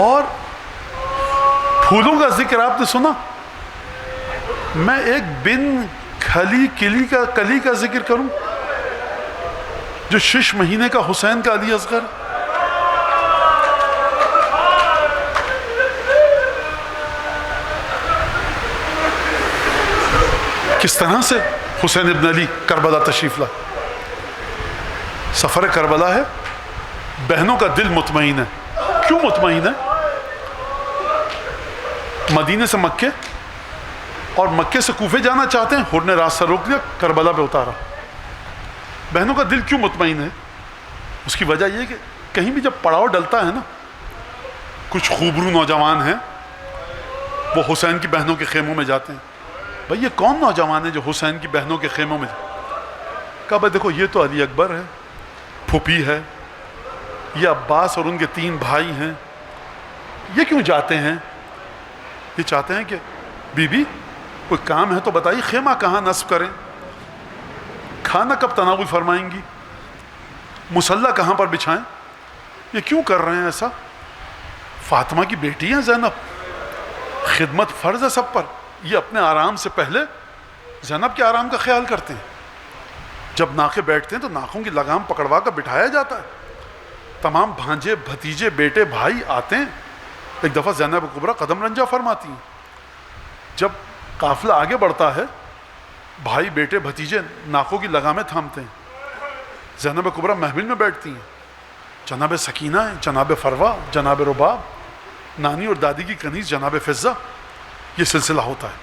اور پھولوں کا ذکر آپ نے سنا؟ میں ایک بن کلی کا ذکر کروں جو 6 مہینے کا حسین کا علی اصغر، کس طرح سے حسین ابن علی کربلا تشریف لائے۔ سفر کربلا ہے، بہنوں کا دل مطمئن ہے۔ کیوں مطمئن ہے؟ مدینے سے مکے اور مکے سے کوفے جانا چاہتے ہیں، حر نے راستہ روک لیا، کربلا پہ اتارا۔ بہنوں کا دل کیوں مطمئن ہے؟ اس کی وجہ یہ کہ کہیں بھی جب پڑاؤ ڈلتا ہے نا، کچھ خوبرو نوجوان ہیں وہ حسین کی بہنوں کے خیموں میں جاتے ہیں۔ بھئی یہ کون نوجوان ہے جو حسین کی بہنوں کے خیموں میں؟ کہا بھئی دیکھو یہ تو علی اکبر ہے، پھوپھی ہے، یہ عباس اور ان کے 3 بھائی ہیں، یہ کیوں جاتے ہیں؟ یہ چاہتے ہیں کہ بی بی کوئی کام ہے تو بتائیے، خیمہ کہاں نصب کریں، کھانا کب تناول فرمائیں گی، مصلی کہاں پر بچھائیں؟ یہ کیوں کر رہے ہیں ایسا؟ فاطمہ کی بیٹی ہیں زینب، خدمت فرض ہے سب پر، یہ اپنے آرام سے پہلے زینب کے آرام کا خیال کرتے ہیں۔ جب ناقے بیٹھتے ہیں تو ناقوں کی لگام پکڑوا کر بٹھایا جاتا ہے، تمام بھانجے بھتیجے بیٹے بھائی آتے ہیں۔ ایک دفعہ زینب کبریٰ قدم رنجہ فرماتی ہیں، جب قافلہ آگے بڑھتا ہے بھائی بیٹے بھتیجے ناقوں کی لگامیں تھامتے ہیں، زینب کبریٰ محمل میں بیٹھتی ہیں، جناب سکینہ ہیں، جناب فروا، جناب رباب، نانی اور دادی کی کنیز جناب فضہ، یہ سلسلہ ہوتا ہے۔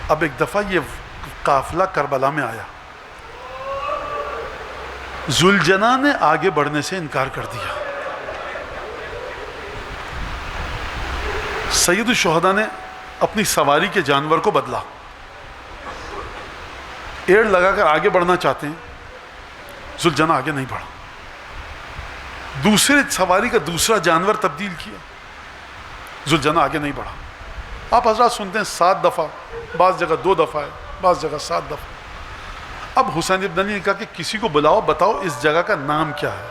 اب ایک دفعہ یہ قافلہ کربلا میں آیا، ذوالجناح نے آگے بڑھنے سے انکار کر دیا، سید الشہداء نے اپنی سواری کے جانور کو بدلا، ایڑ لگا کر آگے بڑھنا چاہتے ہیں، ذوالجناح آگے نہیں بڑھا، دوسرے سواری کا دوسرا جانور تبدیل کیا، ذوالجناح آگے نہیں بڑھا۔ آپ حضرات سنتے ہیں 7 دفعہ، بعض جگہ 2 دفعہ ہے، بعض جگہ 7 دفعہ۔ اب حسین ابن علی نے کہا کہ کسی کو بلاؤ، بتاؤ اس جگہ کا نام کیا ہے۔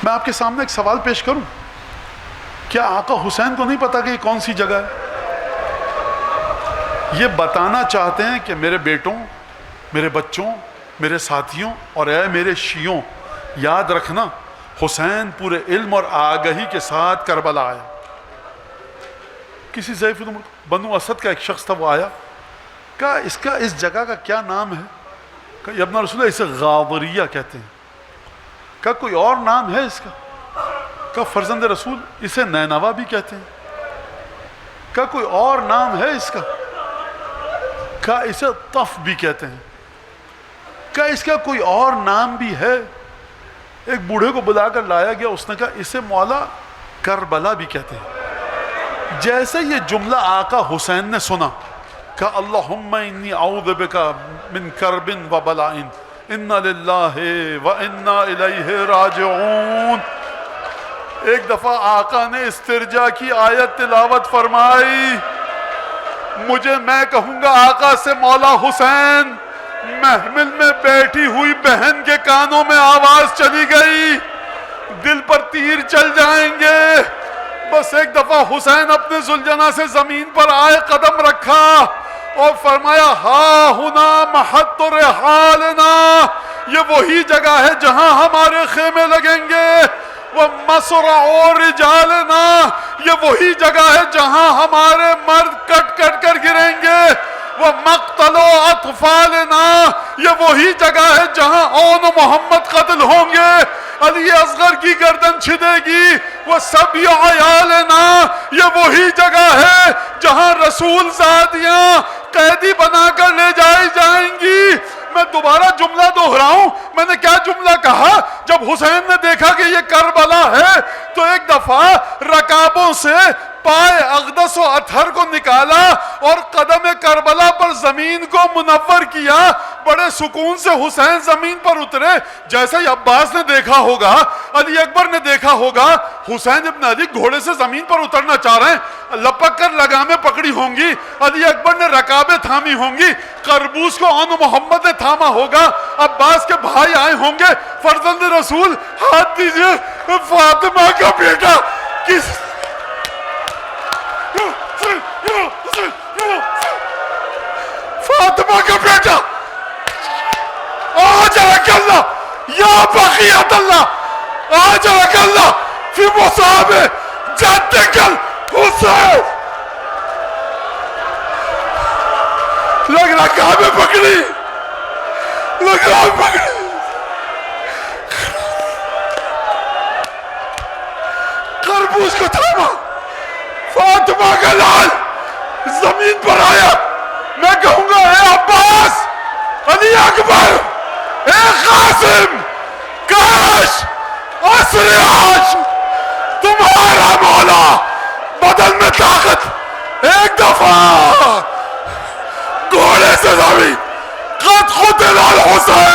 میں آپ کے سامنے ایک سوال پیش کروں، کیا آقا حسین کو نہیں پتا کہ یہ کون سی جگہ ہے؟ یہ بتانا چاہتے ہیں کہ میرے بیٹوں، میرے بچوں، میرے ساتھیوں اور اے میرے شیعوں، یاد رکھنا حسین پورے علم اور آگہی کے ساتھ کربلا آیا۔ کسی ضعیف بنو اسد کا ایک شخص تھا، وہ آیا، کہا اس جگہ کا کیا نام ہے؟ کہا یا ابن رسول اللہ اسے غاوریہ کہتے ہیں۔ کہا کوئی اور نام ہے اس کا؟ کہا فرزند رسول اسے نینوا بھی کہتے ہیں۔ کہا کوئی اور نام ہے اس کا؟ کہا اسے طف بھی کہتے ہیں۔ کہا اس کا کوئی اور نام بھی ہے؟ ایک بوڑھے کو بلا کر لایا گیا، اس نے کہا اسے مولا کربلا بھی کہتے ہیں۔ جیسے یہ جملہ آقا حسین نے سنا، کہا اللہم انی اعوذ بکا من کرب و بلاء، انا للہ و انا الیہ راجعون۔ ایک دفعہ آقا نے استرجا کی آیت تلاوت فرمائی، میں کہوں گا آقا سے مولا حسین، محمل میں بیٹھی ہوئی بہن کے کانوں میں آواز چلی گئی، دل پر تیر چل جائیں گے۔ بس ایک دفعہ حسین اپنے ذوالجناح سے زمین پر آئے، قدم رکھا اور فرمایا ہا ہنا محط رحالنا، یہ وہی جگہ ہے جہاں ہمارے خیمے لگیں گے، وَمَصْرَعُ رِجَالِنَا، یہ وہی جگہ ہے جہاں ہمارے مرد کٹ کٹ کر گریں گے، وَمَقْتَلُ أَطْفَالِنَا، یہ وہی جگہ ہے جہاں اون محمد قتل ہوں گے۔ علی اصغر کی گردن چھدے گی. وہ سب عیالنا، یہ وہی جگہ ہے جہاں رسول زادیاں قیدی بنا کر لے جائی جائیں گی. میں دوبارہ جملہ دہراؤں، میں نے کیا جملہ کہا؟ جب حسین نے دیکھا کہ یہ کربلا ہے تو ایک دفعہ رکابوں سے پائے اقدس و اطہر کو نکالا اور قدم کربلا پر زمین کو منور کیا. بڑے سکون سے حسین زمین پر اترے. جیسے ہی عباس نے دیکھا ہوگا، علی اکبر نے دیکھا ہوگا، حسین ابن علی گھوڑے سے زمین پر اترنا چاہ رہے ہیں، لپک کر لگامیں پکڑی ہوں گی، علی اکبر نے رکابیں تھامی ہوں گی، قربوس کو آن محمد نے تھاما ہوگا، عباس کے بھائی آئے ہوں گے، فرزند رسول ہاتھ دیجئے، فاطمہ کا بیٹا کس فاطمہ کا بیٹا آج رک اللہ یا بقیت اللہ، آج رک اللہ فی مصاب جدک الحسین. لگ رکابیں پکڑی، لگام پکڑی، قربوس کو تھاما، فاطمہ کا لال زمین پر آیا. میں کہوں گا اے عباس، علی اکبر، اے قاسم، کاش عصر آج تمہارا مولا بدل میں طاقت ایک دفعہ گھوڑے سے زمین قد قتل الحسین